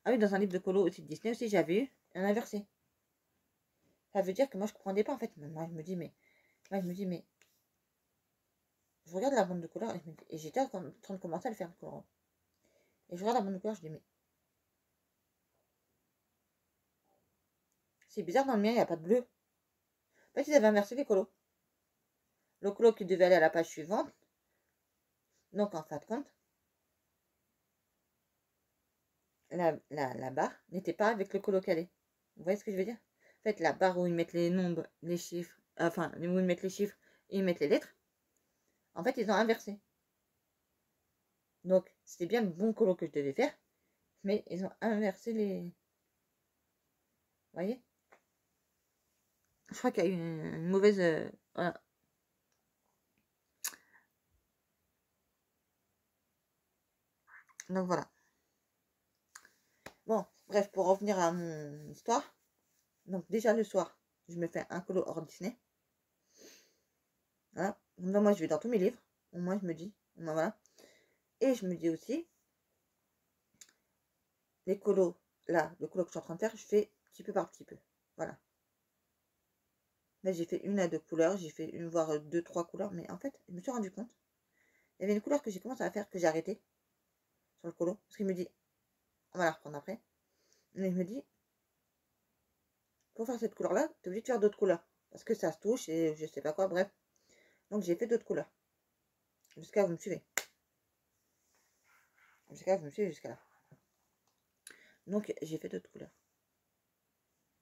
Ah oui, dans un livre de colo aussi de Disney aussi, j'avais eu un inversé. Ça veut dire que moi, je comprenais pas, en fait. Moi, je me dis, mais je regarde la bande de couleur et j'étais en train de commencer à le faire, le colorant. Et je regarde la bande de couleur, je dis, mais c'est bizarre, dans le mien, il n'y a pas de bleu. En fait, ils avaient inversé les colos. Le colo qui devait aller à la page suivante. Donc, en fin de compte, la barre n'était pas avec le colo calé. Vous voyez ce que je veux dire? En fait, la barre où ils mettent les nombres, les chiffres, enfin, où ils mettent les chiffres et ils mettent les lettres, en fait, ils ont inversé. Donc, C'était bien le bon colo que je devais faire. Mais ils ont inversé les... Vous voyez? Je crois qu'il y a eu une mauvaise... voilà. Donc voilà. Bon, bref, pour revenir à mon histoire. Donc déjà le soir, je me fais un colo hors Disney. Voilà. Donc moi, je vais dans tous mes livres. Au moins, je me dis. Voilà. Et je me dis aussi, les colos, là, le colo que je suis en train de faire, je fais petit peu par petit peu. Voilà. Là, j'ai fait une à deux couleurs. J'ai fait une, voire deux, trois couleurs. Mais en fait, je me suis rendu compte. Il y avait une couleur que j'ai commencé à faire, que j'ai arrêté sur le colo. Parce qu'il me dit, on va la reprendre après. Mais je me dis, pour faire cette couleur-là, tu es obligé de faire d'autres couleurs. Parce que ça se touche et je sais pas quoi, bref. Donc j'ai fait d'autres couleurs. Jusqu'à vous me suivez. Jusqu'à vous me suivez jusqu'à là. Donc j'ai fait d'autres couleurs.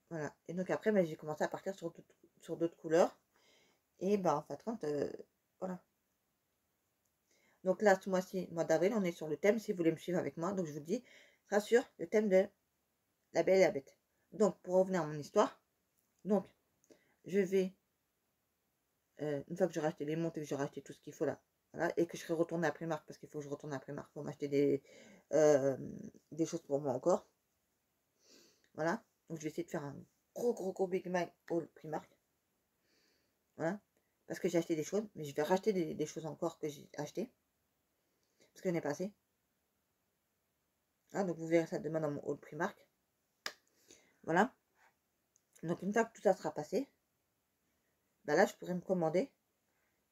Voilà. Et donc après, j'ai commencé à partir sur d'autres couleurs. Et en fait, voilà. Donc là, ce mois-ci, mois d'avril, on est sur le thème, si vous voulez me suivre avec moi. Donc je vous dis, sera sur le thème de La Belle et la Bête. Donc pour revenir à mon histoire, donc je vais, une fois que j'aurai acheté les montres et que j'aurai acheté tout ce qu'il faut là, voilà, et que je serai retournée à Primark, parce qu'il faut que je retourne à Primark pour m'acheter des choses pour moi encore. Voilà. Donc je vais essayer de faire un gros Big Mac Haul Primark. Voilà. Parce que j'ai acheté des choses, mais je vais racheter des choses encore que j'ai acheté. Parce que je n'ai pas assez. Ah, donc vous verrez ça demain dans mon haul Primark. Voilà. Donc une fois que tout ça sera passé, là je pourrais me commander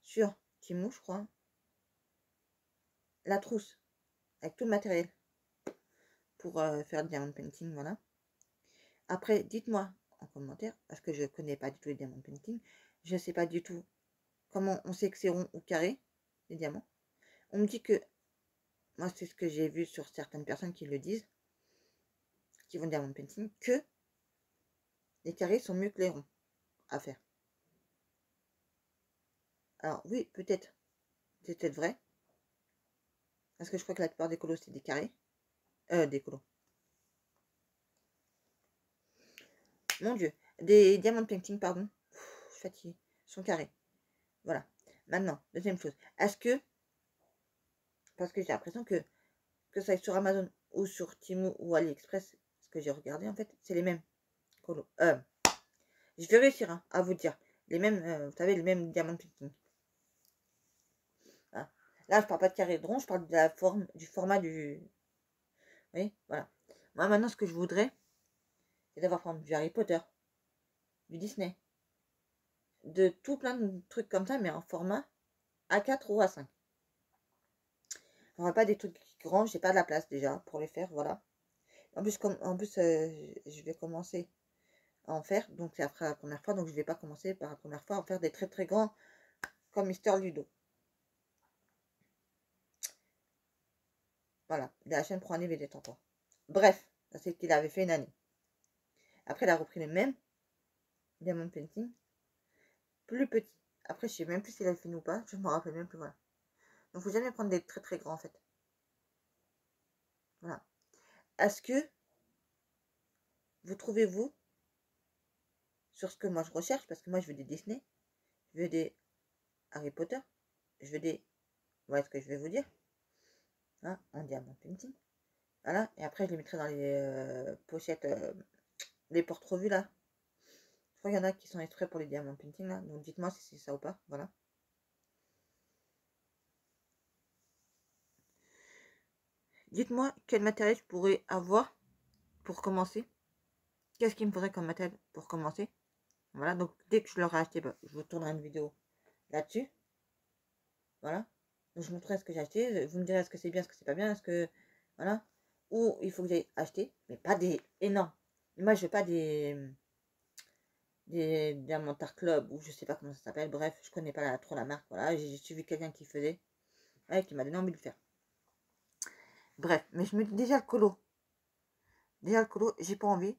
sur Temu, je crois, la trousse avec tout le matériel pour faire le diamond painting. Voilà. Après, dites-moi en commentaire, parce que je ne connais pas du tout les diamond painting. Je ne sais pas du tout comment on sait que c'est rond ou carré, les diamants. On me dit que, moi c'est ce que j'ai vu sur certaines personnes qui le disent, qui vont diamond painting, que les carrés sont mieux que les ronds à faire. Alors oui, peut-être, c'est peut-être vrai. Parce que je crois que la plupart des colos, c'est des carrés. Des colos. Mon Dieu. Des diamond painting, pardon. Je suis fatiguée. Sont carrés. Voilà. Maintenant, deuxième chose. Est-ce que, parce que j'ai l'impression que ça aille sur Amazon ou sur Temu ou AliExpress, ce que j'ai regardé en fait, c'est les mêmes colos. Je vais réussir à vous dire. Les mêmes, vous savez, les mêmes diamond painting. Voilà. Là, je parle pas de carré de rond, je parle de la forme, du format du... Oui, voilà. Moi, maintenant, ce que je voudrais, c'est d'avoir, par exemple, du Harry Potter, du Disney, de tout plein de trucs comme ça, mais en format A4 ou A5. On va pas des trucs grands, j'ai pas de la place déjà pour les faire, voilà. En plus, je vais commencer à en faire, donc c'est après la première fois, donc je vais pas commencer par la première fois à en faire des très grands comme Mister Ludo. Voilà, la chaîne prend un livre et des tampons. Bref, c'est qu'il avait fait une année. Après, il a repris les mêmes diamond painting, plus petit. Après, je sais même plus s'il a fini ou pas, je me rappelle même plus, voilà. Donc, faut jamais prendre des très grands en fait. Voilà. Est-ce que vous trouvez-vous sur ce que moi je recherche? Parce que moi, je veux des Disney, je veux des Harry Potter, je veux des... Voilà ce que je vais vous dire. Hein, en diamond painting. Voilà. Et après, je les mettrai dans les pochettes, les porte-revues là. Je crois qu'il y en a qui sont extraits pour les diamond painting là. Donc, dites-moi si c'est ça ou pas. Voilà. Dites-moi quel matériel je pourrais avoir pour commencer. Qu'est-ce qu'il me faudrait comme matériel pour commencer? Voilà, donc dès que je l'aurai acheté, je vous tournerai une vidéo là-dessus. Voilà. Donc je vous montrerai ce que j'ai acheté. Vous me direz est-ce que c'est bien, est-ce que c'est pas bien, est-ce que... Voilà. Ou il faut que j'aille acheter, mais pas des énormes. Moi, je veux pas des Diamond Art Club, ou je sais pas comment ça s'appelle. Bref, je connais pas trop la marque. Voilà, j'ai suivi quelqu'un qui faisait. Ouais, qui m'a donné envie de le faire. Bref, mais je me dis déjà le colo. Déjà le colo, j'ai pas envie.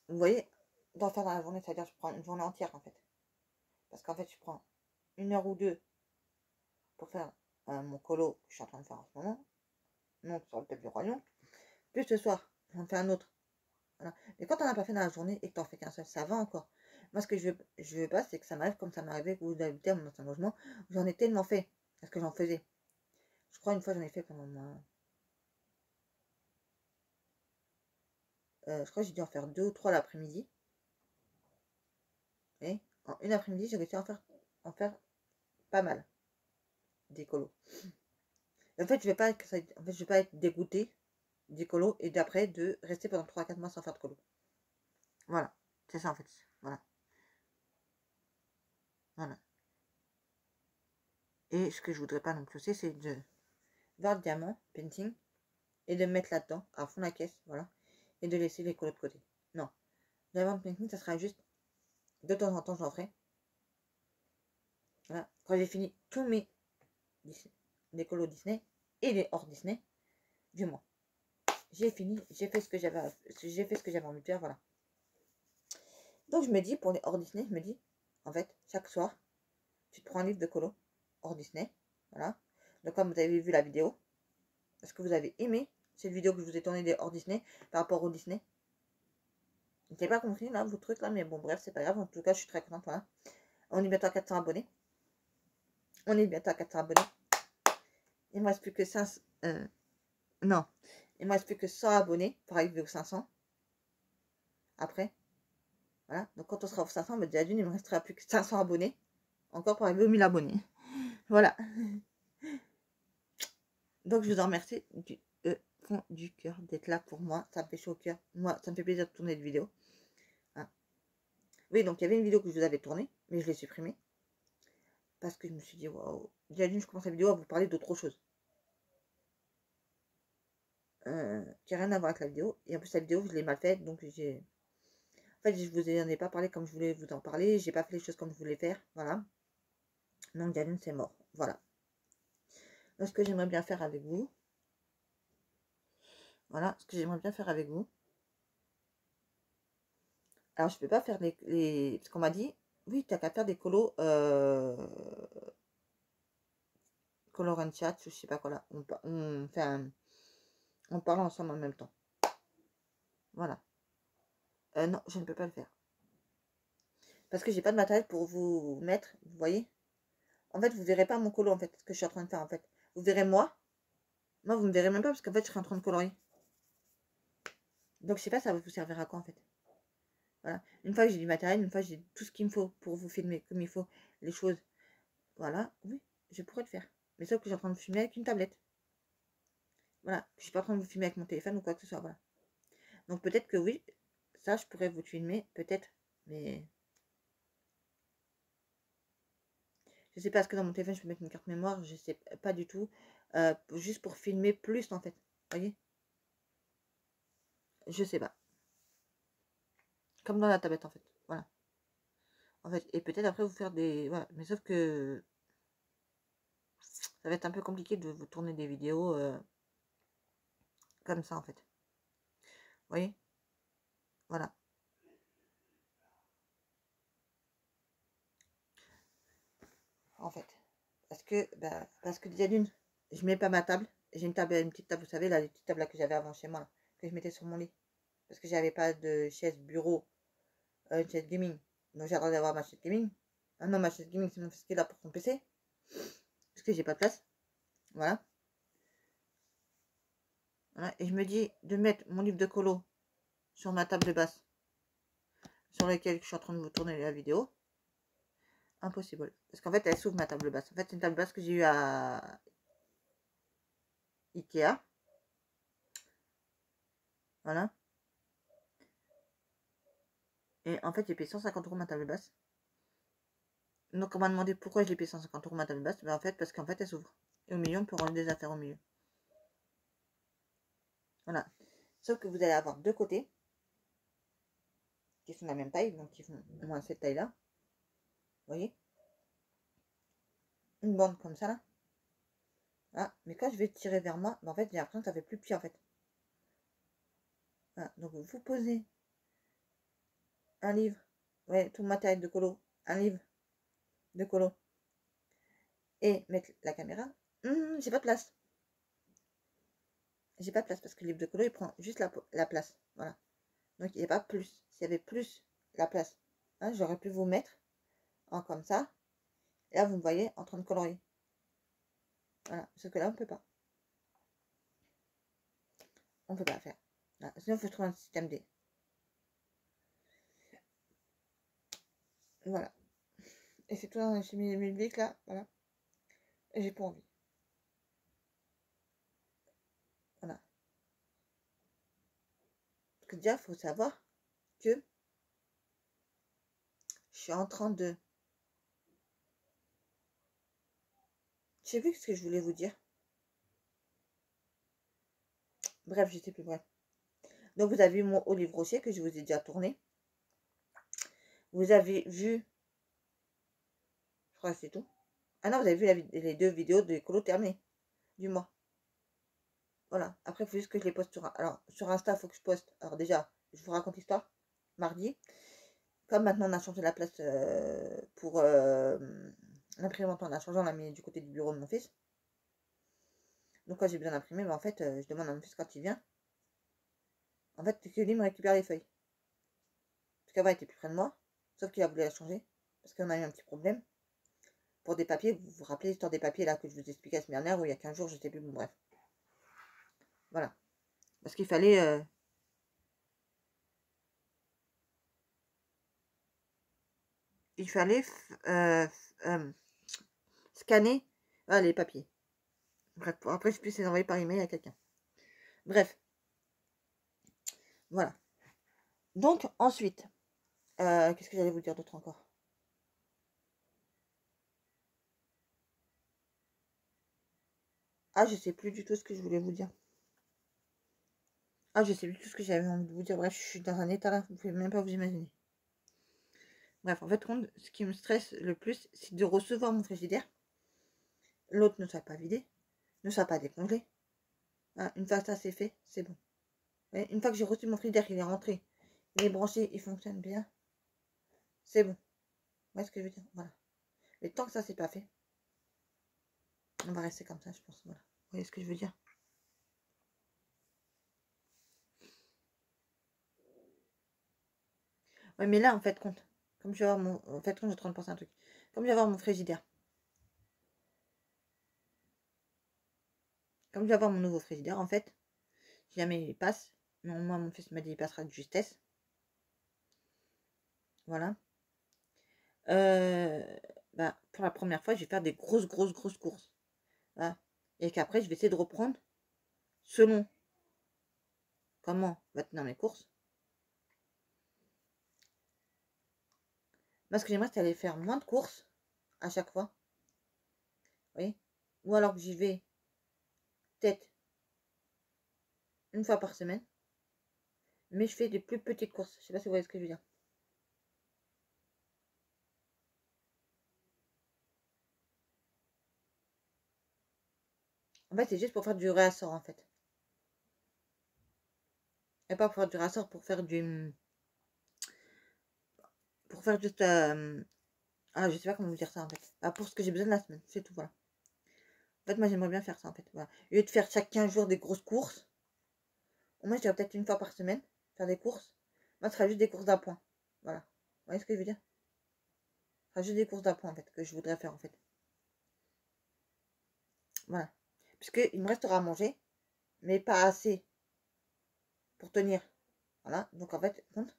Vous voyez, d'en faire dans la journée, c'est-à-dire je prends une journée entière en fait. Parce qu'en fait, je prends 1 heure ou 2 pour faire mon colo que je suis en train de faire en ce moment. non, sur le tapis royaume. Plus ce soir, j'en fais un autre. Voilà. Mais quand on n'a pas fait dans la journée et que t'en fais qu'un seul, ça va encore. Moi, ce que je veux pas, c'est que ça m'arrive comme ça m'arrivait que vous habitez à mon ancien logement. J'en ai tellement fait. Parce que j'en faisais. Je crois une fois, j'en ai fait pendant moi. Je crois que j'ai dû en faire 2 ou 3 l'après-midi. Et en une après-midi, j'ai réussi à en faire pas mal. Des colos. En fait, je vais pas être, en fait, je vais pas être dégoûtée des colos et d'après de rester pendant 3 à 4 mois sans faire de colos. Voilà. C'est ça en fait. Voilà. Voilà. Et ce que je voudrais pas non plus aussi, c'est de voir le diamant, painting, et de mettre là-dedans, à fond la caisse, voilà, et de laisser les colos de côté. Non. Diamant painting, ça sera juste, de temps en temps, j'en ferai. Voilà. Quand j'ai fini tous mes les colos Disney et les hors Disney, du moins. J'ai fini, j'ai fait ce que j'avais envie de faire, voilà. Donc je me dis, pour les hors Disney, je me dis, en fait, chaque soir, tu te prends un livre de colo hors Disney, voilà. Donc comme vous avez vu la vidéo, est-ce que vous avez aimé cette vidéo que je vous ai tournée des hors Disney par rapport au Disney? Je n'ai pas compris là, vos trucs là, mais bon, bref, c'est pas grave. En tout cas, je suis très contente, voilà. On est bientôt à 400 abonnés. On est bientôt à 400 abonnés. Il me reste plus que 500. Non, il me reste plus que 100 abonnés pour arriver aux 500. Après, voilà. Donc quand on sera aux 500, bah, déjà d'une, il me restera plus que 500 abonnés. Encore pour arriver aux 1000 abonnés. Voilà. Donc je vous en remercie du fond du cœur d'être là pour moi. Ça me fait chaud au cœur. Moi, ça me fait plaisir de tourner des vidéos. Hein. Oui, donc il y avait une vidéo que je vous avais tournée, mais je l'ai supprimée. Parce que je me suis dit, waouh. Déjà d'une, je commence la vidéo à vous parler d'autre chose. Qui n'a rien à voir avec la vidéo. Et en plus, la vidéo, je l'ai mal faite. Donc j'ai. En fait, je vous en ai pas parlé comme je voulais vous en parler. J'ai pas fait les choses comme je voulais faire. Voilà. Donc déjà d'une, c'est mort. Voilà. Donc, ce que j'aimerais bien faire avec vous. Voilà, ce que j'aimerais bien faire avec vous. Alors, je ne peux pas faire les... Parce qu'on m'a dit, oui, tu n'as qu'à faire des colos... color and chat, je sais pas quoi là. On fait un... On parle ensemble en même temps. Voilà. Non, je ne peux pas le faire. Parce que j'ai pas de matériel pour vous mettre, vous voyez. En fait, vous verrez pas mon colo, en fait, ce que je suis en train de faire, en fait. Vous verrez moi. Moi, vous me verrez même pas, parce qu'en fait, je serai en train de colorier. Donc, je sais pas, ça va vous servir à quoi, en fait. Voilà. Une fois que j'ai du matériel, une fois que j'ai tout ce qu'il me faut pour vous filmer comme il faut, les choses. Voilà, oui, je pourrais le faire. Mais sauf que je suis en train de filmer avec une tablette. Voilà, je suis pas en train de vous filmer avec mon téléphone ou quoi que ce soit, voilà. Donc peut-être que oui, ça je pourrais vous filmer, peut-être, mais je sais pas, est-ce que dans mon téléphone je peux mettre une carte mémoire, je sais pas du tout. Juste pour filmer plus en fait, voyez. Je sais pas. Comme dans la tablette en fait, voilà. En fait, et peut-être après vous faire des... Voilà, mais sauf que ça va être un peu compliqué de vous tourner des vidéos comme ça en fait. Vous voyez. Voilà. En fait. Parce que déjà d'une, je mets pas ma table. J'ai une table, une petite table, vous savez, là, les petites tables là, que j'avais avant chez moi, là, que je mettais sur mon lit. Parce que j'avais pas de chaise bureau, une chaise gaming. Donc j'ai le droit d'avoir ma chaise gaming. Ah non, ma chaise gaming, c'est mon fils qui est là pour son PC. Parce que j'ai pas de place. Voilà. Voilà. Et je me dis de mettre mon livre de colo sur ma table de basse, sur laquelle je suis en train de vous tourner la vidéo. Impossible. Parce qu'en fait, elle s'ouvre ma table basse. En fait, c'est une table basse que j'ai eue à Ikea. Voilà. Et en fait, j'ai payé 150 € ma table basse. Donc on m'a demandé pourquoi je l'ai payé 150 € ma table basse. Ben, en fait, parce qu'en fait, elle s'ouvre. Et au milieu, on peut ranger des affaires au milieu. Voilà. Sauf que vous allez avoir deux côtés qui sont de la même taille, donc qui font au moins cette taille-là. Vous voyez? Une bande comme ça, là. Voilà. Mais quand je vais tirer vers moi, ben, en fait, j'ai l'impression que ça fait plus petit, en fait. Voilà. Donc vous posez un livre, ouais, tout le matériel de colo, un livre de colo, et mettre la caméra. J'ai pas de place. j'ai pas de place parce que le livre de colo il prend juste la place. Voilà. Donc il n'y a pas plus. S'il y avait plus la place, hein, j'aurais pu vous mettre en comme ça. Et là, vous me voyez en train de colorier. Voilà. Sauf que là, on peut pas. On peut pas faire. Voilà. Sinon, il faut trouver un système D. Voilà. Et c'est tout dans la chimie biblique là. Voilà. Et j'ai pas envie. Voilà. Parce que déjà, il faut savoir que je suis en train de... Je sais plus ce que je voulais vous dire. Bref, je sais plus, bref. Donc, vous avez vu mon Olive Rocher que je vous ai déjà tourné. Vous avez vu... Je crois que c'est tout. Ah non, vous avez vu les 2 vidéos de colo terminées du mois. Voilà. Après, il faut juste que je les poste sur... Alors, sur Insta, il faut que je poste. Alors déjà, je vous raconte l'histoire. Mardi. Comme maintenant, on a changé la place pour l'imprimante. On a changé, on l'a mis du côté du bureau de mon fils. Donc, quand j'ai besoin d'imprimer, en fait, je demande à mon fils quand il vient. En fait, que lui me récupère les feuilles. Parce qu'avant, il était plus près de moi. Sauf qu'il a voulu la changer. Parce qu'on a eu un petit problème. Pour des papiers, vous vous rappelez l'histoire des papiers là que je vous expliquais la semaine dernière, où il y a 15 jours, je sais plus, bon, bref. Voilà. Parce qu'il fallait... scanner les papiers. Bref, après, je puisse les envoyer par email à quelqu'un. Bref. Voilà. Donc, ensuite, qu'est-ce que j'allais vous dire d'autre encore? Ah, je sais plus du tout ce que je voulais vous dire. Ah, je sais plus tout ce que j'avais envie de vous dire. Bref, je suis dans un état là, vous pouvez même pas vous imaginer. Bref, en fait, ce qui me stresse le plus, c'est de recevoir mon frigidaire. L'autre ne soit pas vidé, ne soit pas décongelé. Hein, une fois que ça c'est fait, c'est bon. Et une fois que j'ai reçu mon frigidaire, il est rentré, il est branché, il fonctionne bien, c'est bon. Vous voyez ce que je veux dire? Voilà. Mais tant que ça c'est pas fait, on va rester comme ça, je pense. Voilà. Vous voyez ce que je veux dire? Ouais, mais là, en fait, compte. Comme je vais avoir mon. En fait, compte, je suis en train de penser à un truc. Comme je vais avoir mon frigidaire. Comme je vais avoir mon nouveau frigidaire, en fait, si jamais il passe, non, moi, mon fils m'a dit il passera de justesse. Voilà. Bah, pour la première fois, je vais faire des grosses courses. Voilà. Et qu'après, je vais essayer de reprendre selon comment va tenir mes courses. Moi, ce que j'aimerais, c'est aller faire moins de courses à chaque fois. Vous voyez? Ou alors que j'y vais peut-être une fois par semaine. Mais je fais des plus petites courses. Je sais pas si vous voyez ce que je veux dire. En fait, c'est juste pour faire du réassort, en fait. Et pas pour faire du réassort, pour faire du... Pour faire juste... Ah, je sais pas comment vous dire ça, en fait. Ah, pour ce que j'ai besoin de la semaine, c'est tout, voilà. En fait, moi, j'aimerais bien faire ça, en fait. Voilà. Au lieu de faire chaque 15 jours des grosses courses, au moins, je dirais peut-être une fois par semaine, faire des courses. Moi, ce sera juste des courses d'appoint. Voilà. Vous voyez ce que je veux dire? Ce sera juste des courses d'appoint, en fait, que je voudrais faire, en fait. Voilà. Puisqu'il me restera à manger, mais pas assez pour tenir. Voilà. Donc, en fait, compte,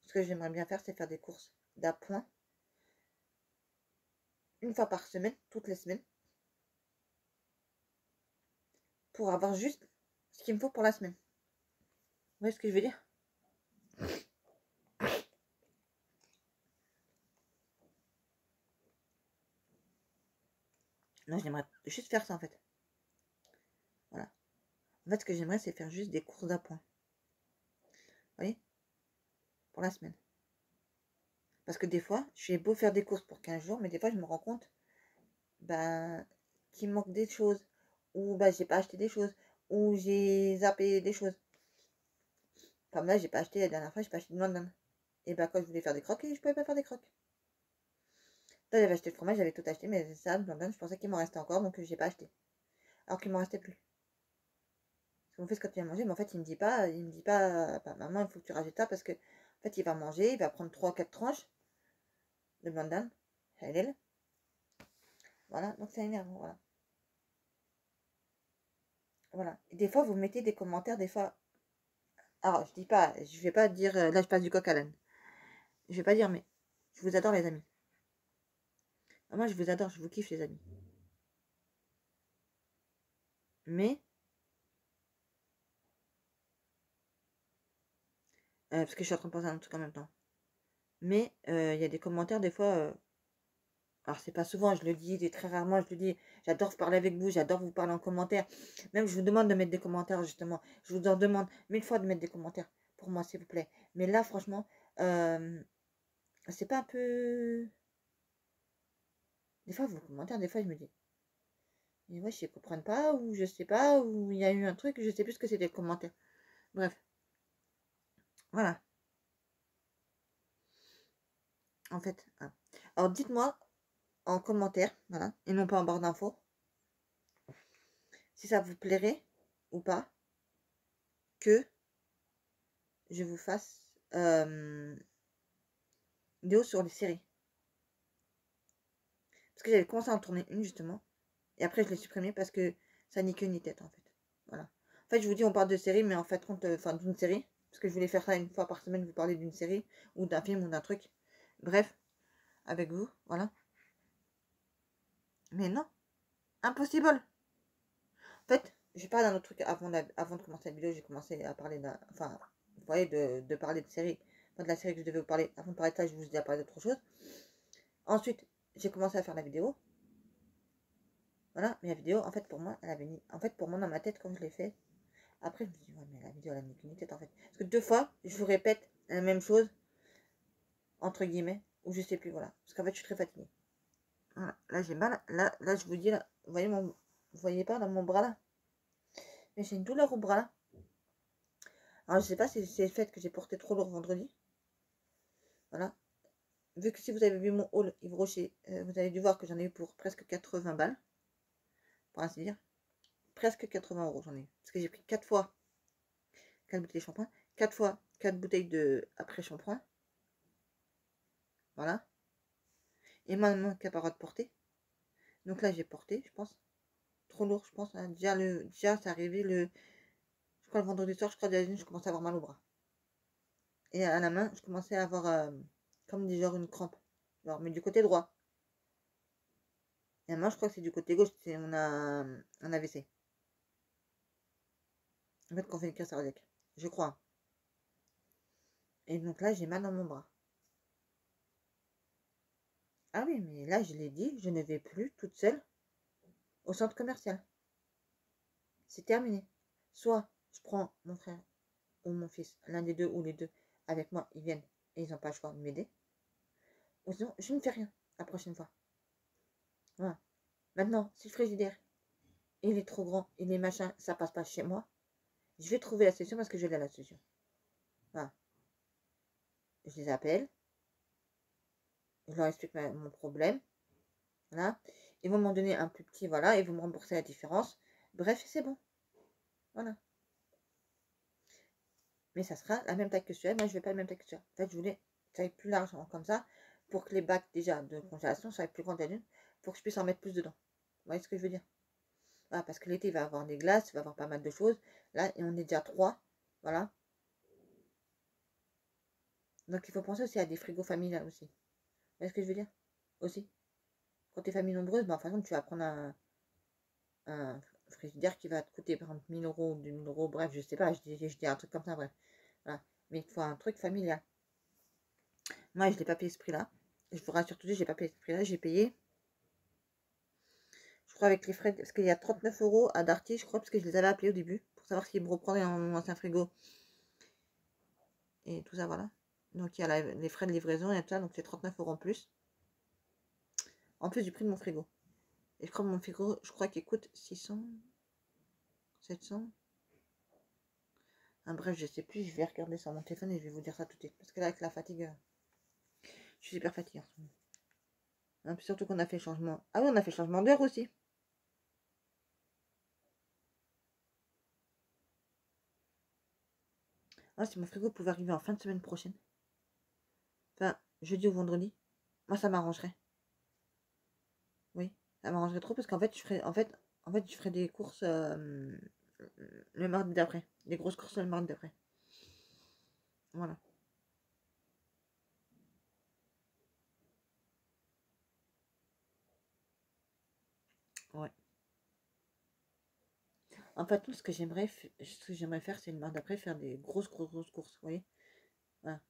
ce que j'aimerais bien faire, c'est faire des courses d'appoint une fois par semaine, toutes les semaines, pour avoir juste ce qu'il me faut pour la semaine. Vous voyez ce que je veux dire? Non, j'aimerais juste faire ça, en fait. Voilà. En fait, ce que j'aimerais, c'est faire juste des courses d'appoint. Vous voyez? Pour la semaine. Parce que des fois, je suis beau faire des courses pour 15 jours, mais des fois, je me rends compte ben, qu'il manque des choses. Ou ben, j'ai pas acheté des choses. Ou j'ai zappé des choses. Comme là, j'ai pas acheté la dernière fois, j'ai pas acheté de London. Et ben, quand je voulais faire des croques, je pouvais pas faire des croques. Là, j'avais acheté le fromage, j'avais tout acheté, mais ça, le London, je pensais qu'il m'en restait encore, donc j'ai pas acheté. Alors qu'il m'en restait plus. que mon fils, quand il va manger, mais en fait, il me dit pas, bah, maman, il faut que tu rajoutes ça parce que, en fait, il va manger, il va prendre 3 ou 4 tranches de banane, halal. Voilà, donc ça énerve, voilà. Voilà. Et des fois, vous mettez des commentaires, des fois. Alors, je dis pas, je vais pas dire, là, je passe du coq à l'âne. Je vais pas dire, mais je vous adore, les amis. Moi, je vous adore, je vous kiffe, les amis. Mais, parce que je suis en train de penser à un truc en même temps. Mais, il y a des commentaires, des fois. Alors, c'est pas souvent, je le dis, et très rarement, je le dis. J'adore vous parler avec vous, j'adore vous parler en commentaire. Même, je vous demande de mettre des commentaires, justement. Je vous en demande 1000 fois de mettre des commentaires pour moi, s'il vous plaît. Mais là, franchement, c'est pas un peu. Des fois, vos commentaires, des fois, je me dis. Mais ouais, je ne comprends pas, ou je sais pas, ou il y a eu un truc, je sais plus ce que c'était le commentaire. Bref, voilà. En fait, hein. Alors, dites-moi en commentaire, voilà, et non pas en barre d'infos, si ça vous plairait ou pas que je vous fasse vidéo sur les séries. Parce que j'avais commencé à en tourner une, justement. Et après, je l'ai supprimée parce que ça n'y queue ni tête, en fait. Voilà. En fait, je vous dis, on parle de série, mais en fait, enfin, d'une série. Parce que je voulais faire ça une fois par semaine, vous parler d'une série, ou d'un film, ou d'un truc. Bref, avec vous, voilà. Mais non, impossible. En fait, j'ai parlé d'un autre truc avant de commencer la vidéo. J'ai commencé à parler d'un. Enfin, vous voyez, de parler de série. Enfin, de la série que je devais vous parler. Avant de parler de ça, je vous ai déjà parlé d'autre chose. Ensuite, j'ai commencé à faire la vidéo. Voilà, mais la vidéo, en fait, pour moi, elle avait mis. En fait, pour moi, dans ma tête, quand je l'ai fait, après, je me suis dit, ouais, mais la vidéo, elle a mis qu'une tête, en fait. Parce que 2 fois, je vous répète la même chose, entre guillemets, ou je sais plus, voilà. Parce qu'en fait, je suis très fatiguée. Voilà, là, j'ai mal. Là, je vous dis, là, vous voyez pas dans mon bras, là? Mais j'ai une douleur au bras, là. Alors, je sais pas si c'est le fait que j'ai porté trop lourd vendredi. Voilà. Vu que si vous avez vu mon haul Yves Rocher, vous avez dû voir que j'en ai eu pour presque 80 balles. Pour ainsi dire. Presque 80 euros j'en ai eu. Parce que j'ai pris 4 fois 4 bouteilles de shampoing. 4 fois 4 bouteilles de après-shampoing. Voilà. Et maintenant, qui n'a pas le droit de porter. Donc là, j'ai porté, je pense. Trop lourd, je pense. Hein. Déjà c'est arrivé je crois le vendredi soir, je crois déjà je commençais à avoir mal au bras. Et à la main, je commençais à avoir comme des genre une crampe. Alors, mais du côté droit. Et à la main, je crois que c'est du côté gauche, on a un AVC. En fait, quand on fait une crise cardiaque. Je crois. Et donc là, j'ai mal dans mon bras. Ah oui, mais là, je l'ai dit, je ne vais plus toute seule au centre commercial. C'est terminé. Soit je prends mon frère ou mon fils, l'un des deux ou les deux, avec moi, ils viennent et ils n'ont pas le choix de m'aider. Ou sinon, je ne fais rien la prochaine fois. Voilà. Maintenant, si le frigidaire, il est trop grand, il est machin, ça passe pas chez moi, je vais trouver la solution parce que je l'ai la solution. Voilà. Je les appelle, je leur explique mon problème. Voilà. Ils vont m'en donner un plus petit, voilà, et vont me rembourser la différence. Bref, c'est bon. Voilà. Mais ça sera la même taille que celui-là. Moi, je ne vais pas la même taille que celui-là. En fait, je voulais que ça aille plus large comme ça, pour que les bacs déjà de congélation soient plus grands d'une, pour que je puisse en mettre plus dedans. Vous voyez ce que je veux dire? Voilà, parce que l'été, il va y avoir des glaces, il va y avoir pas mal de choses. Là, et on est déjà 3. Voilà. Donc, il faut penser aussi à des frigos familiales aussi. Vous voyez ce que je veux dire? Aussi. Quand tu es famille nombreuse, ben, en fin tu vas prendre un frigidaire qui va te coûter par exemple 1000 euros, 2000 euros, bref, je sais pas, je dis un truc comme ça, bref. Voilà. Mais il faut un truc familial. Moi, je n'ai pas payé ce prix-là. Je vous rassure tout de suite, j'ai pas payé ce prix-là. J'ai payé, je crois, avec les frais, parce qu'il y a 39 euros à Darty, je crois, parce que je les avais appelés au début, pour savoir s'ils me reprenaient dans mon ancien frigo. Et tout ça, voilà. Donc, il y a les frais de livraison et tout ça, donc c'est 39 euros en plus. En plus du prix de mon frigo. Et je crois que mon frigo, je crois qu'il coûte 600, 700. Ah, bref, je sais plus, je vais regarder sur mon téléphone et je vais vous dire ça tout de suite. Parce que là, avec la fatigue, je suis super fatiguée en ce moment. Hein, puis surtout qu'on a fait le changement. Ah oui, on a fait le changement d'heure aussi. Ah, si mon frigo pouvait arriver en fin de semaine prochaine. Enfin, jeudi ou vendredi. Moi, ça m'arrangerait. Oui, ça m'arrangerait trop parce qu'en fait, je ferais, je ferais des courses le mardi d'après. Des grosses courses le mardi d'après. Voilà. Ouais. En fait, tout ce que j'aimerais faire, c'est le mardi d'après faire des grosses courses. Vous voyez? Voilà.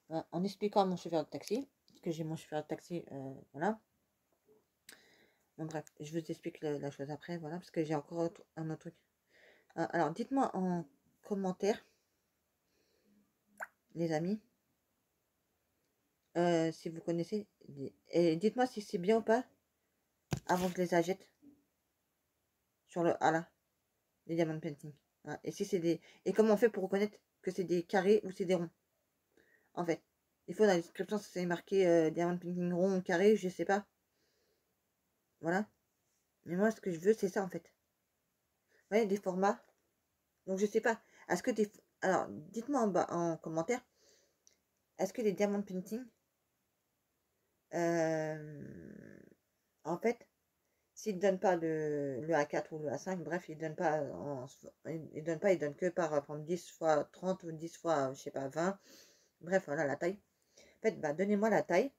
Voilà. En expliquant à mon chauffeur de taxi, parce que j'ai mon chauffeur de taxi, voilà. Bon, bref, je vous explique la chose après, voilà, parce que j'ai encore un autre truc. Alors, dites-moi en commentaire, les amis, si vous connaissez, et dites-moi si c'est bien ou pas, avant que je les achète, sur le A là, les diamond painting. Voilà. Et si c'est des, et comment on fait pour reconnaître que c'est des carrés ou c'est des ronds, en fait. Il faut dans la description si c'est marqué diamond painting rond ou carré, je sais pas. Voilà. Mais moi, ce que je veux, c'est ça, en fait. Vous voyez, des formats. Donc, je sais pas. Est-ce que des, alors, dites-moi en bas, en commentaire, est-ce que les diamond painting, euh, en fait, s'ils ne donnent pas le A4 ou le A5, bref, ils ne donnent pas, ils donnent que par, exemple, 10 fois 30 ou 10 fois, je sais pas, 20. Bref, voilà la taille. En fait, bah, donnez-moi la taille,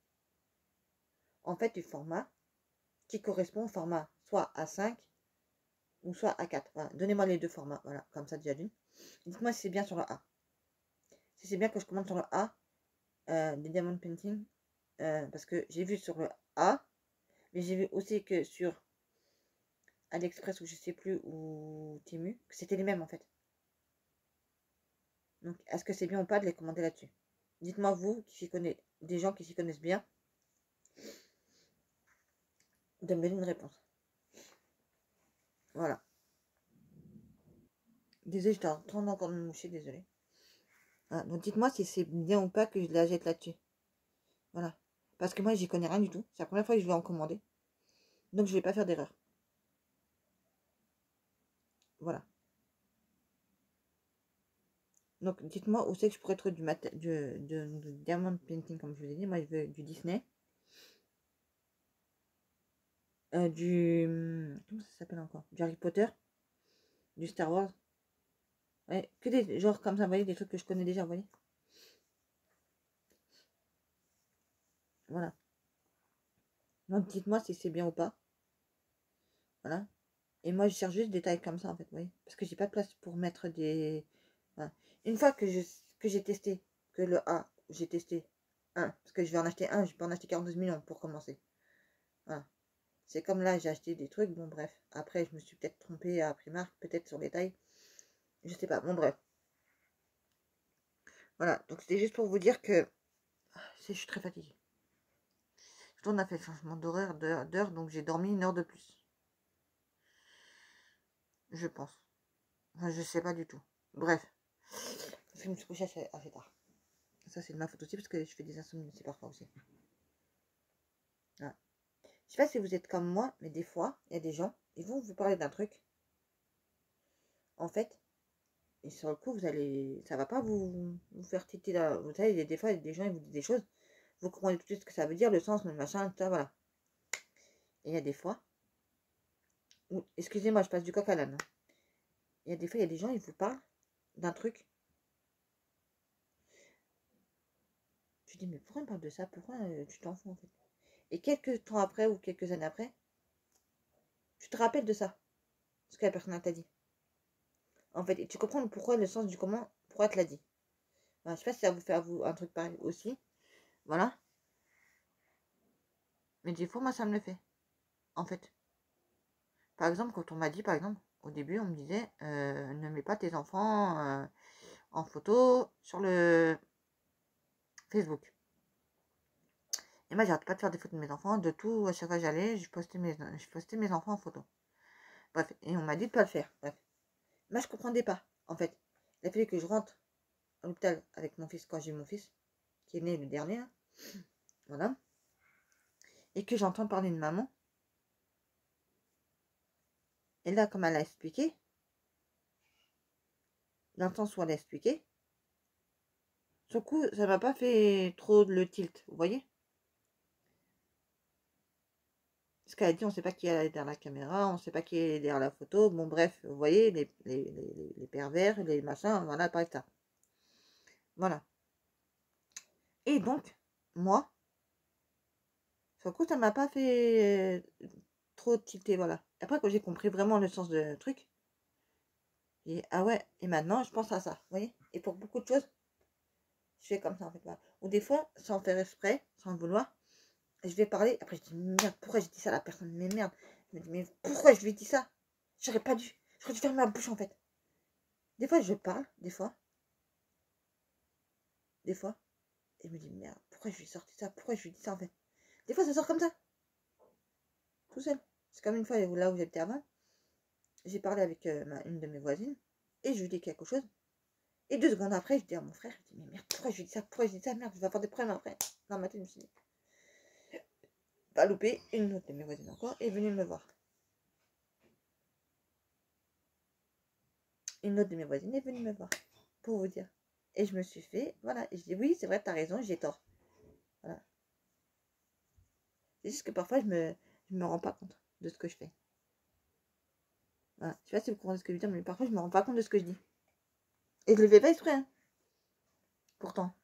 en fait, du format qui correspond au format soit A5 ou soit A4. Voilà. Donnez-moi les deux formats, voilà, comme ça déjà d'une. Dites-moi si c'est bien sur le A. Si c'est bien que je commande sur le A, des diamond painting, parce que j'ai vu sur le A, mais j'ai vu aussi que sur AliExpress ou je sais plus, ou Temu, que c'était les mêmes en fait. Donc, est-ce que c'est bien ou pas de les commander là-dessus? Dites-moi vous, qui s'y connaissez, des gens qui s'y connaissent bien, de me donner une réponse. Voilà. Désolée, j'étais en train encore de me moucher, désolée. Voilà. Donc, dites-moi si c'est bien ou pas que je la jette là-dessus. Voilà. Parce que moi, j'y connais rien du tout. C'est la première fois que je vais en commander. Donc, je vais pas faire d'erreur. Voilà. Donc, dites-moi où c'est que je pourrais trouver du diamond painting, comme je vous ai dit. Moi, je veux du Disney. Comment ça s'appelle encore? Du Harry Potter. Du Star Wars. Ouais, que des genres comme ça, vous voyez, des trucs que je connais déjà, vous voyez. Voilà. Donc, dites-moi si c'est bien ou pas. Voilà. Et moi, je cherche juste des tailles comme ça, en fait, vous voyez. Parce que j'ai pas de place pour mettre des... Voilà. Une fois que j'ai testé, que le A, j'ai testé un, parce que je vais en acheter un, je vais pas en acheter 42 millions pour commencer. Voilà. C'est comme là, j'ai acheté des trucs, bon bref. Après, je me suis peut-être trompée à Primark, peut-être sur les tailles. Je sais pas, bon bref. Voilà, donc c'était juste pour vous dire que je suis très fatiguée. On a fait changement d'heure, donc j'ai dormi 1 heure de plus. Je pense. Enfin, je sais pas du tout. Bref. Parce que je me suis couchée assez tard. Ça, c'est de ma faute aussi, parce que je fais des insomnies aussi parfois aussi. Voilà. Je sais pas si vous êtes comme moi, mais des fois, il y a des gens, ils vont vous parler d'un truc. En fait, et sur le coup, ça va pas vous faire titer là. Vous savez, des fois, il y a des gens, ils vous disent des choses. Vous comprenez tout de suite ce que ça veut dire, le sens, le machin, tout ça, voilà. Et il y a des fois, excusez-moi, je passe du coq à l'âne. Il y a des fois, il y a des gens, ils vous parlent d'un truc. Tu dis, mais pourquoi on parle de ça? Pourquoi tu t'en fous en fait? Et quelques temps après ou quelques années après, tu te rappelles de ça, ce que la personne t'a dit. En fait, et tu comprends pourquoi, le sens du comment, pourquoi elle te l'a dit. Voilà, je sais pas si ça vous fait à vous un truc pareil aussi. Voilà. Mais des fois, moi, ça me le fait. En fait. Par exemple, quand on m'a dit, par exemple, au début, on me disait, ne mets pas tes enfants en photo sur le Facebook. Et moi, j'arrête pas de faire des photos de mes enfants, de tout, à chaque fois que j'allais, je postais mes enfants en photo. Bref, et on m'a dit de pas le faire. Bref. Moi, je comprenais pas, en fait. Il a fallu que je rentre à l'hôpital avec mon fils, quand j'ai eu mon fils, qui est né le dernier, là. Voilà. Et que j'entends parler de maman Et là, comme elle a expliqué, dans le sens où elle a expliqué, sur le coup, ça m'a pas fait trop le tilt, vous voyez? Parce qu'elle a dit, on sait pas qui est derrière la caméra, on sait pas qui est derrière la photo. Bon, bref, vous voyez, les pervers, les machins, voilà, pas ça. Voilà. Et donc, moi, sur le coup, ça m'a pas fait trop tilter, voilà. Après, quand j'ai compris vraiment le sens de truc, j'ai dit, ah ouais, et maintenant, je pense à ça, vous voyez? Et pour beaucoup de choses, je fais comme ça, en fait, voilà. Ou des fois, sans faire exprès, sans le vouloir, je vais parler, après je dis, merde, pourquoi j'ai dit ça à la personne? Mais merde. Je me dis, mais pourquoi je lui ai dit ça? J'aurais pas dû. J'aurais dû fermer ma bouche, en fait. Des fois, je parle, des fois, et je me dis, merde, pourquoi je lui ai sorti ça? Pourquoi je lui ai dit ça, en fait? Des fois, ça sort comme ça, tout seul. C'est comme une fois, là où j'étais avant, j'ai parlé avec une de mes voisines, et je lui dis quelque chose. Et 2 secondes après, je dis à mon frère, je dis, mais merde, pourquoi je lui ai dit ça? Pourquoi je lui ai dit ça? Merde, je vais avoir des problèmes après. Dans ma tête, je me suis dit, pas loupé, une autre de mes voisines encore est venue me voir. Une autre de mes voisines est venue me voir, pour vous dire. Et je me suis fait, voilà, et je dis, oui, c'est vrai, t'as raison, j'ai tort. Voilà. C'est juste que parfois, je me rends pas compte de ce que je fais. Voilà. Je sais pas si vous comprenez ce que je veux dire, mais parfois, je me rends pas compte de ce que je dis. Et je le fais pas exprès, hein, pourtant.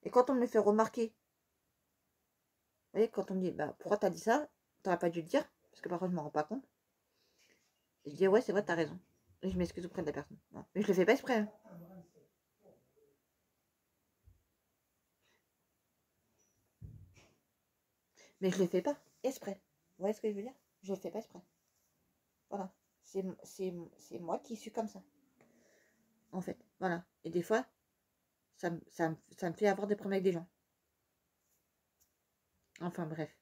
Et quand on me le fait remarquer, vous voyez, quand on me dit, bah, pourquoi t'as dit ça? T'aurais pas dû le dire, parce que parfois, je me rends pas compte. Et je dis, ouais, c'est vrai, t'as raison. Et je m'excuse auprès de la personne. Voilà. Mais je le fais pas exprès, hein. Mais je le fais pas exprès. Vous voyez ce que je veux dire? Je le fais pas exprès. Voilà. C'est moi qui suis comme ça, en fait. Voilà. Et des fois, ça me fait avoir des problèmes avec des gens. Enfin, bref.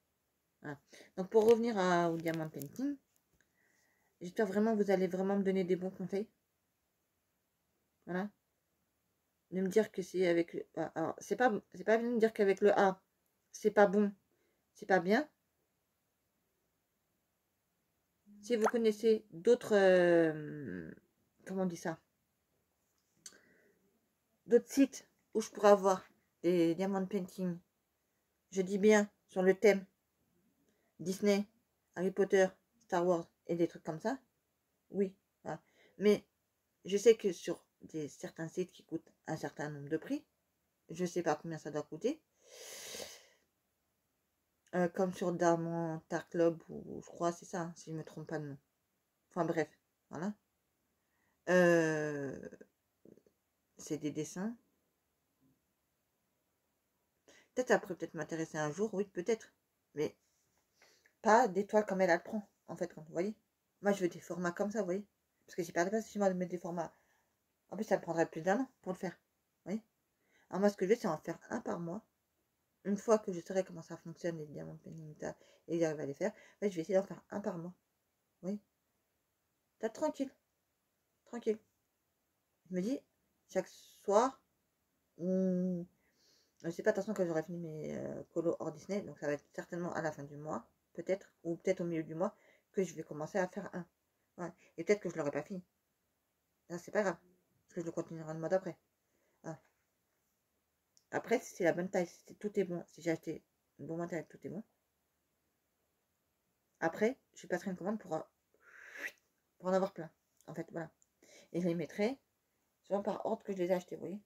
Voilà. Donc, pour revenir au diamant painting, j'espère vraiment que vous allez vraiment me donner des bons conseils. Voilà. De me dire que c'est avec le... Alors, c'est pas bien de me dire qu'avec le A, c'est pas bon, c'est pas bien. Si vous connaissez d'autres... comment on dit ça? D'autres sites où je pourrais avoir des diamants painting, je dis bien, sur le thème Disney, Harry Potter, Star Wars et des trucs comme ça, oui. Voilà. Mais je sais que sur certains sites qui coûtent un certain nombre de prix, je ne sais pas combien ça doit coûter, comme sur Diamond Art Club, ou je crois c'est ça, hein, si je ne me trompe pas de nom. Enfin bref, voilà. C'est des dessins. Peut-être après, peut-être m'intéresser un jour, oui, peut-être. Mais pas d'étoiles comme elle le prend, en fait, vous voyez. Moi, je veux des formats comme ça, vous voyez. Parce que j'ai pas de place chez moi de mettre des formats. En plus, ça me prendrait plus d'1 an pour le faire. Vous voyez. Alors moi, ce que je veux, c'est en faire un par mois. Une fois que je saurai comment ça fonctionne, les diamants painting et j'arrive à les faire, je vais essayer d'en faire un par mois. Vous voyez. T'as tranquille. Tranquille. Je me dis, chaque soir, je sais pas, attention, quand j'aurai fini mes colos hors Disney, donc ça va être certainement à la fin du mois, peut-être, ou peut-être au milieu du mois, que je vais commencer à faire un. Ouais. Et peut-être que je l'aurai pas fini. Là, c'est pas grave, parce que je le continuerai le mois d'après. Ah. Après, si c'est la bonne taille, si tout est bon, si j'ai acheté un bon matériel, tout est bon. Après, je passerai une commande pour en avoir plein. En fait, voilà. Et je les mettrai souvent par ordre que je les ai achetés, vous voyez.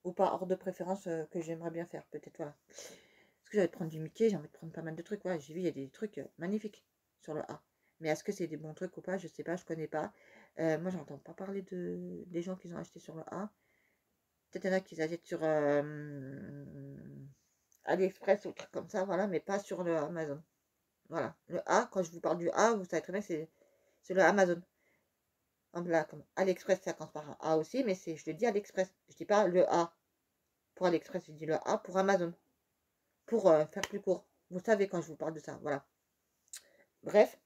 Ou par ordre de préférence que j'aimerais bien faire, peut-être, voilà. Parce que j'ai envie de prendre du Mickey, j'ai envie de prendre pas mal de trucs. Voilà, j'ai vu, il y a des trucs magnifiques sur le A. Mais est-ce que c'est des bons trucs ou pas? Je sais pas, je connais pas. Moi, j'entends pas parler des gens qui ont acheté sur le A. Peut-être il y en a qui achètent sur AliExpress ou trucs comme ça, voilà, mais pas sur le Amazon. Voilà. Le A, quand je vous parle du A, vous savez très bien que c'est le Amazon. Donc là, comme AliExpress, ça commence par un A aussi, mais je le dis AliExpress. Je dis pas le A pour AliExpress, je dis le A pour Amazon. Pour faire plus court. Vous savez quand je vous parle de ça, voilà. Bref,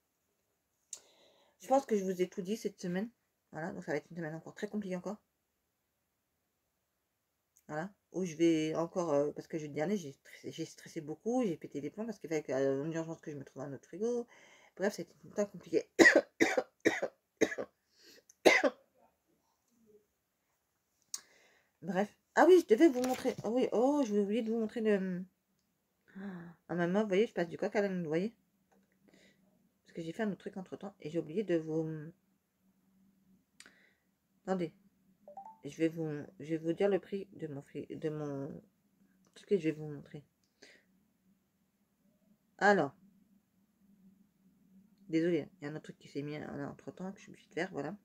je pense que je vous ai tout dit cette semaine. Voilà, donc ça va être une semaine encore très compliquée encore. Voilà. où je vais encore, parce que jeudi dernier, j'ai stressé beaucoup, j'ai pété les plombs parce qu'il fallait en urgence que je me trouve un autre frigo. Bref, c'était tout le temps compliqué. Bref. Ah oui, je devais vous montrer. Ah oui, oh, je vais oublier de vous montrer le... Ah, maman, vous voyez, je passe du coq à l'âne, vous voyez. Parce que j'ai fait un autre truc entre-temps et j'ai oublié de vous... Attendez. Je vais vous dire le prix de mon ce que je vais vous montrer. Alors, désolé, il y a un autre truc qui s'est mis entre temps que je suis obligée de faire, voilà.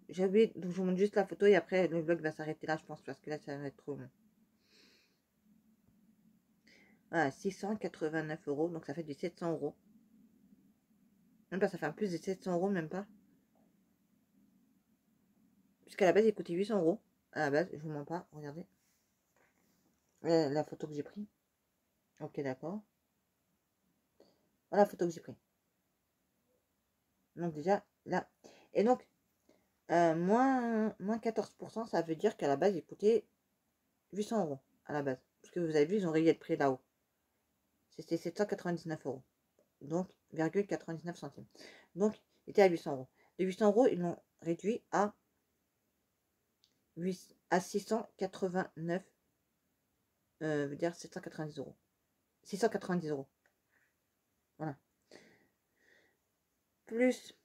J'ai oublié, donc je vous montre juste la photo et après le vlog va s'arrêter là, je pense, parce que là ça va être trop long. Voilà, 689 €, donc ça fait du 700 €. Même pas, ça fait un plus de 700 €, même pas. Puisqu'à la base il coûtait 800 €. À la base, je vous mens pas, regardez. La photo que j'ai prise. Ok, d'accord. Voilà la photo que j'ai prise. Donc déjà, là. Et donc, moins 14%, ça veut dire qu'à la base, il coûtait 800 € à la base. Parce que vous avez vu, ils ont réglé le prix là-haut. C'était 799 €. Donc, 99 centimes. Donc, il était à 800 €. De 800 €, ils l'ont réduit à 689, veut dire 790 €. 690 €. Voilà. Plus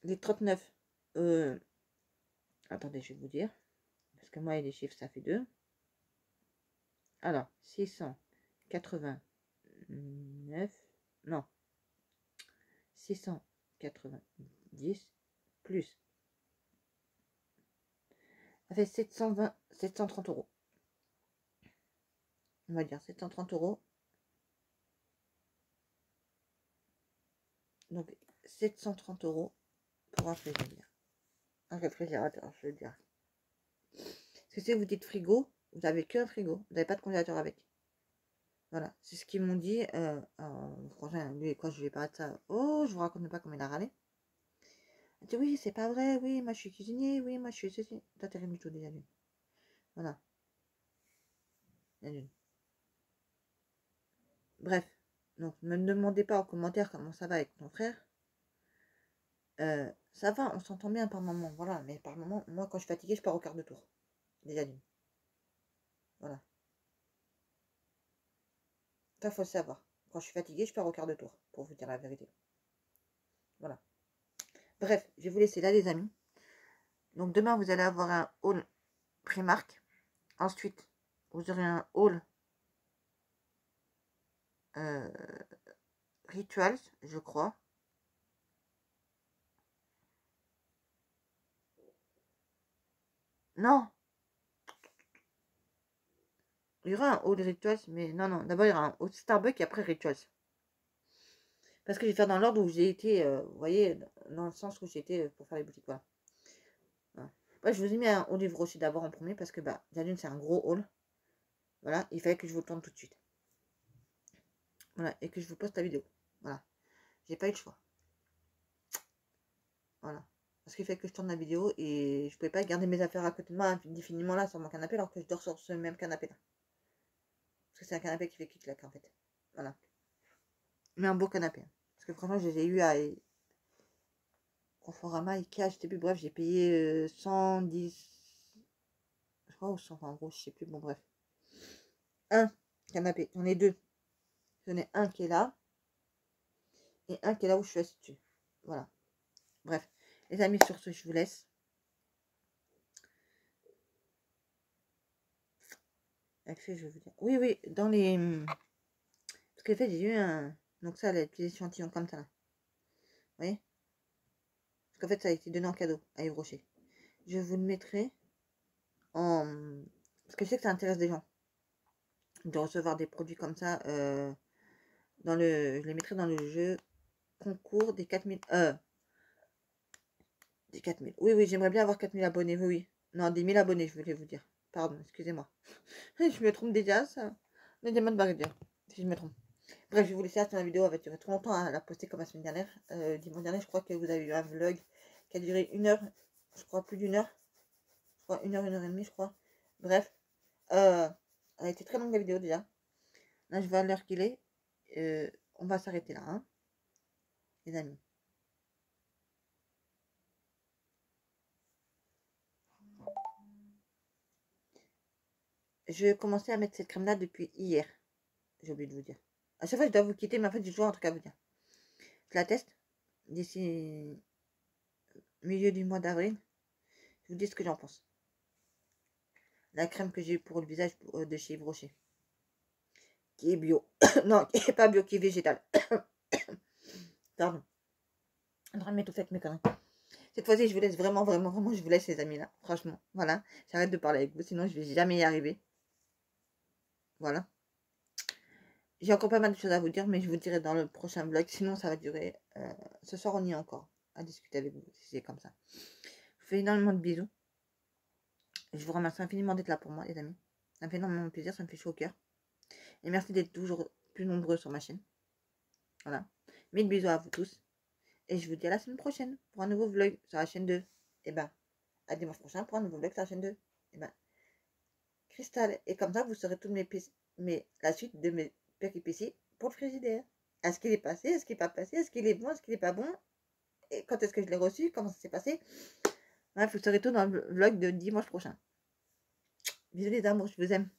les 39. Attendez, je vais vous dire. Parce que moi et les chiffres, ça fait 2. Alors, 689. Non. 690 plus. Ça fait 730 €. On va dire 730 €. Donc 730 € pour un frigidaire. Un réfrigérateur, je veux dire. Parce que si vous dites frigo, vous n'avez qu'un frigo. Vous n'avez pas de congélateur avec. Voilà, c'est ce qu'ils m'ont dit. Franchement, lui, quand je lui ai parlé de ça, oh, je vous raconte pas comment il a râlé. Il dit oui, c'est pas vrai, oui, moi je suis cuisinier, oui, moi je suis ceci. Toi, t'es rien du tout déjà d'une. Voilà. Bref, donc ne me demandez pas en commentaire comment ça va avec ton frère. Ça va, on s'entend bien par moment, voilà, mais par moment, moi quand je suis fatiguée, je pars au quart de tour. Déjà d'une. Voilà. Ça, faut le savoir. Quand je suis fatiguée, je pars au quart de tour, pour vous dire la vérité. Voilà. Bref, je vais vous laisser là, les amis. Donc demain, vous allez avoir un haul Primark. Ensuite, vous aurez un haul Rituals, je crois. Non, il y aura un haul Rituals, mais non, non. D'abord, il y aura un haul Starbucks et après Rituals. Parce que je vais faire dans l'ordre où j'ai été, vous voyez, dans le sens où j'ai été pour faire les boutiques. Voilà. Voilà. Ouais, je vous ai mis un haul livre aussi d'abord en premier parce que, bah, déjà c'est un gros haul. Voilà, il fallait que je vous le tourne tout de suite. Voilà, et que je vous poste la vidéo. Voilà. J'ai pas eu le choix. Voilà. Parce qu'il fait que je tourne la vidéo et je pouvais pas garder mes affaires à côté de moi indéfiniment là sur mon canapé alors que je dors sur ce même canapé là. Parce que c'est un canapé qui fait clic-clac en fait. Voilà. Mais un beau canapé. Hein. Parce que franchement, je les ai eu à Conforama, Ikea, je sais plus. Bref, j'ai payé 110. Je crois, ou 100, enfin, en gros, je sais plus. Bon, bref. Un canapé. J'en ai deux. J'en ai un qui est là. Et un qui est là où je suis assis dessus. Voilà. Bref. Les amis, sur ce, je vous laisse. Accès, je vais vous dire. Oui, oui, dans les... Parce qu'en fait, j'ai eu un... Donc ça, les petits échantillons comme ça, là. Vous voyez? Parce qu'en fait, ça a été donné en cadeau à Yves Rocher. Je vous le mettrai en... Parce que je sais que ça intéresse des gens. De recevoir des produits comme ça. Je les mettrai dans le jeu concours des 4000... des 4000. Oui, oui, j'aimerais bien avoir 4000 abonnés. Oui, oui. Non, des 1000 abonnés, je voulais vous dire. Pardon, excusez-moi. Je me trompe déjà, ça. Mais des mots de barre dire. Si je me trompe. Bref, je vais vous laisser sur la vidéo. Elle va durer trop longtemps à la poster comme la semaine dernière. Dimanche dernier, je crois que vous avez eu un vlog qui a duré 1 heure. je crois, plus d'une heure. Je crois 1 heure, 1 heure et demie, je crois. Bref, elle a été très longue la vidéo déjà. Là, je vois à l'heure qu'il est. On va s'arrêter là, hein, les amis. Je commençais à mettre cette crème-là depuis hier. J'ai oublié de vous dire. À chaque fois, je dois vous quitter, mais en fait, j'ai toujours un truc à vous dire. Je la teste d'ici milieu du mois d'avril. Je vous dis ce que j'en pense. La crème que j'ai pour le visage de chez Yves Rocher. Qui est bio. Non, qui est pas bio, qui est végétal. Pardon. Je suis en train de m'étouffer avec mes conneries. Cette fois-ci, je vous laisse vraiment, je vous laisse les amis là. Franchement, voilà. J'arrête de parler avec vous, sinon je vais jamais y arriver. Voilà. J'ai encore pas mal de choses à vous dire, mais je vous dirai dans le prochain vlog. Sinon, ça va durer. Ce soir, on y est encore à discuter avec vous, si c'est comme ça. Je vous fais énormément de bisous. Je vous remercie infiniment d'être là pour moi, les amis. Ça me fait énormément plaisir, ça me fait chaud au cœur. Et merci d'être toujours plus nombreux sur ma chaîne. Voilà. Mille bisous à vous tous. Et je vous dis à la semaine prochaine pour un nouveau vlog sur la chaîne 2. Et ben, à dimanche prochain pour un nouveau vlog sur la chaîne 2. Et ben, Cristal. Et comme ça, vous saurez toutes la suite de mes péripéties pour le frigidaire. Est-ce qu'il est passé? Est-ce qu'il n'est pas passé? Est-ce qu'il est bon? Est-ce qu'il n'est pas bon? Et quand est-ce que je l'ai reçu? Comment ça s'est passé? Bref, vous saurez tout dans le vlog de dimanche prochain. Bisous les amours, je vous aime.